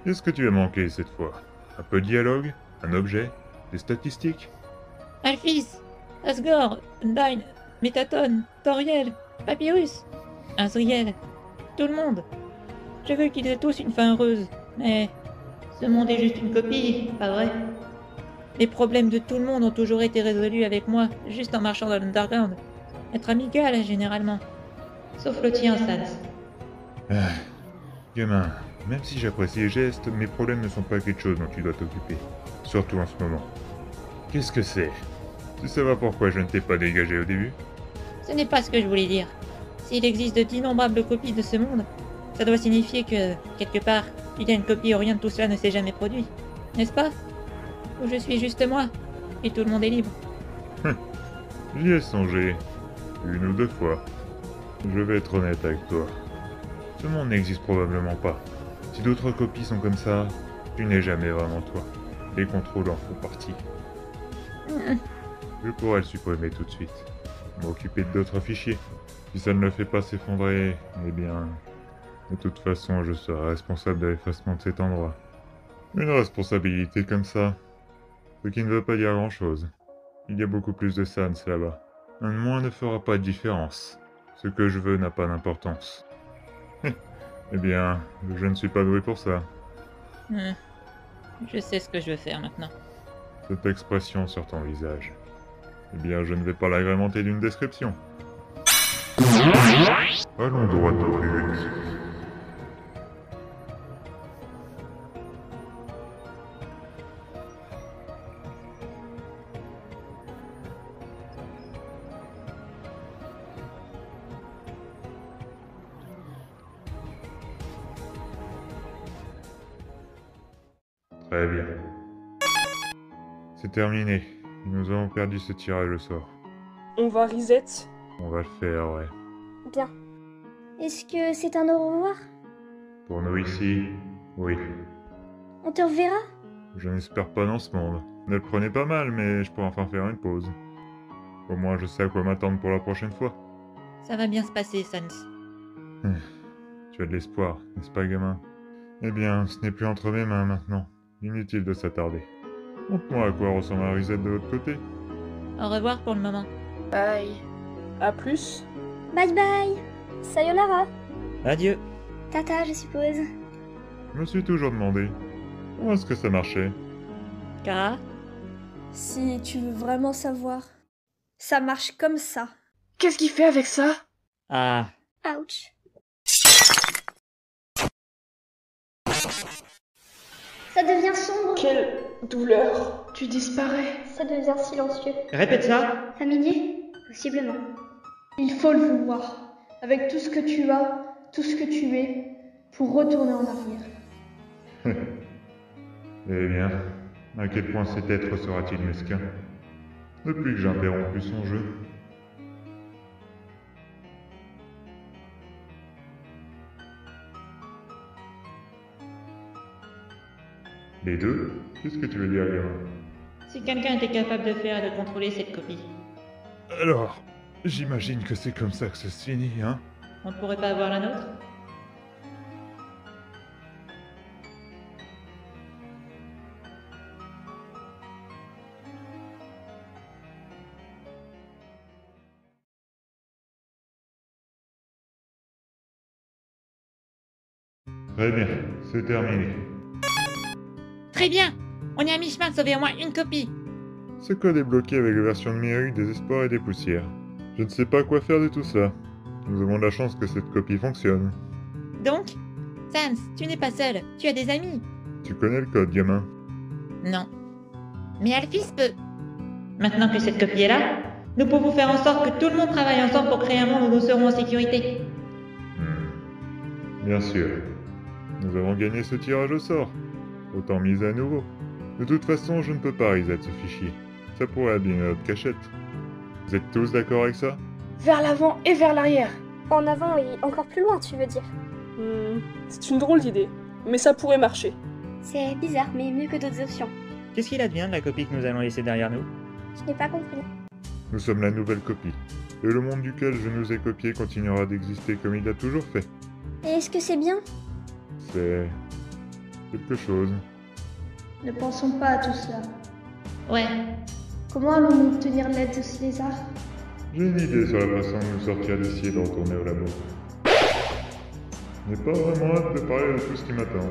Qu'est-ce que tu as manqué cette fois? Un peu de dialogue? Un objet? Des statistiques? Alphys, Asgore, Undyne, Métatone, Toriel, Papyrus, Azriel, tout le monde. Je veux qu'ils aient tous une fin heureuse, mais ce monde est juste une copie, pas vrai? Les problèmes de tout le monde ont toujours été résolus avec moi, juste en marchant dans l'Underground. Être amical, généralement. Sauf le tien, Sans. Gamin, même si j'apprécie les gestes, mes problèmes ne sont pas quelque chose dont tu dois t'occuper. Surtout en ce moment. Qu'est-ce que c'est? Tu sais pas pourquoi je ne t'ai pas dégagé au début? Ce n'est pas ce que je voulais dire. S'il existe d'innombrables copies de ce monde, ça doit signifier que, quelque part, il y a une copie où rien de tout cela ne s'est jamais produit. N'est-ce pas? Où je suis juste moi, et tout le monde est libre. J'y ai songé. 1 ou 2 fois. Je vais être honnête avec toi. Ce monde n'existe probablement pas. Si d'autres copies sont comme ça, tu n'es jamais vraiment toi. Les contrôles en font partie. Je pourrais le supprimer tout de suite. M'occuper d'autres fichiers. Si ça ne le fait pas s'effondrer, eh bien... De toute façon, je serai responsable de l'effacement de cet endroit. Une responsabilité comme ça, ce qui ne veut pas dire grand-chose. Il y a beaucoup plus de Sans là-bas. Un de moins ne fera pas de différence. Ce que je veux n'a pas d'importance. Eh bien, je ne suis pas doué pour ça. Je sais ce que je veux faire maintenant. Cette expression sur ton visage. Eh bien, je ne vais pas l'agrémenter d'une description. Allons droit au but. Très bien. C'est terminé. Nous avons perdu ce tirage au sort. On va reset. On va le faire, ouais. Bien. Est-ce que c'est un au revoir? Pour nous ici, oui. On te reverra? Je n'espère pas dans ce monde. Ne le prenez pas mal, mais je pourrais enfin faire une pause. Au moins, je sais à quoi m'attendre pour la prochaine fois. Ça va bien se passer, Sans. Tu as de l'espoir, n'est-ce pas, gamin? Eh bien, ce n'est plus entre mes mains maintenant. Inutile de s'attarder. Montre-moi à quoi ressemble la risette de l'autre côté. Au revoir pour le moment. Bye. À plus. Bye bye. Sayonara. Adieu. Tata, je suppose. Je me suis toujours demandé. Comment est-ce que ça marchait? Kara? Si tu veux vraiment savoir, ça marche comme ça. Qu'est-ce qu'il fait avec ça? Ah. Ouch. Ça devient sombre. Quelle douleur. Tu disparais. Ça devient silencieux. Répète ça. Familier? Possiblement. Il faut le vouloir, avec tout ce que tu as, tout ce que tu es, pour retourner en arrière. Eh bien, à quel point cet être sera-t-il mesquin? Depuis que j'ai interrompu son jeu. Les deux? Qu'est-ce que tu veux dire, gamin? Si quelqu'un était capable de faire et de contrôler cette copie, Alors, j'imagine que c'est comme ça que ça se finit, hein? on ne pourrait pas avoir la nôtre? Très bien, c'est terminé. Très bien. On est à mi-chemin de sauver au moins une copie. Ce code est bloqué avec la version numérique des espoirs et des poussières. Je ne sais pas quoi faire de tout ça. Nous avons de la chance que cette copie fonctionne. Donc, Sans, tu n'es pas seul. Tu as des amis. Tu connais le code, gamin? Non. Mais Alphys peut. Maintenant que cette copie est là, nous pouvons faire en sorte que tout le monde travaille ensemble pour créer un monde où nous serons en sécurité. Bien sûr. Nous avons gagné ce tirage au sort. Autant miser à nouveau. De toute façon, je ne peux pas reset ce fichier. Ça pourrait abîmer notre cachette. Vous êtes tous d'accord avec ça? Vers l'avant et vers l'arrière. En avant et encore plus loin, tu veux dire? C'est une drôle d'idée, mais ça pourrait marcher. C'est bizarre, mais mieux que d'autres options. Qu'est-ce qu'il advient de la copie que nous allons laisser derrière nous? Je n'ai pas compris. Nous sommes la nouvelle copie. Et le monde duquel je nous ai copié continuera d'exister comme il l'a toujours fait. Et est-ce que c'est bien? C'est... quelque chose. Ne pensons pas à tout cela. Ouais. Comment allons-nous obtenir l'aide de ces lézards? J'ai une idée sur la façon de nous sortir d'ici et de retourner au labo. Je n'ai pas vraiment hâte de parler de tout ce qui m'attend.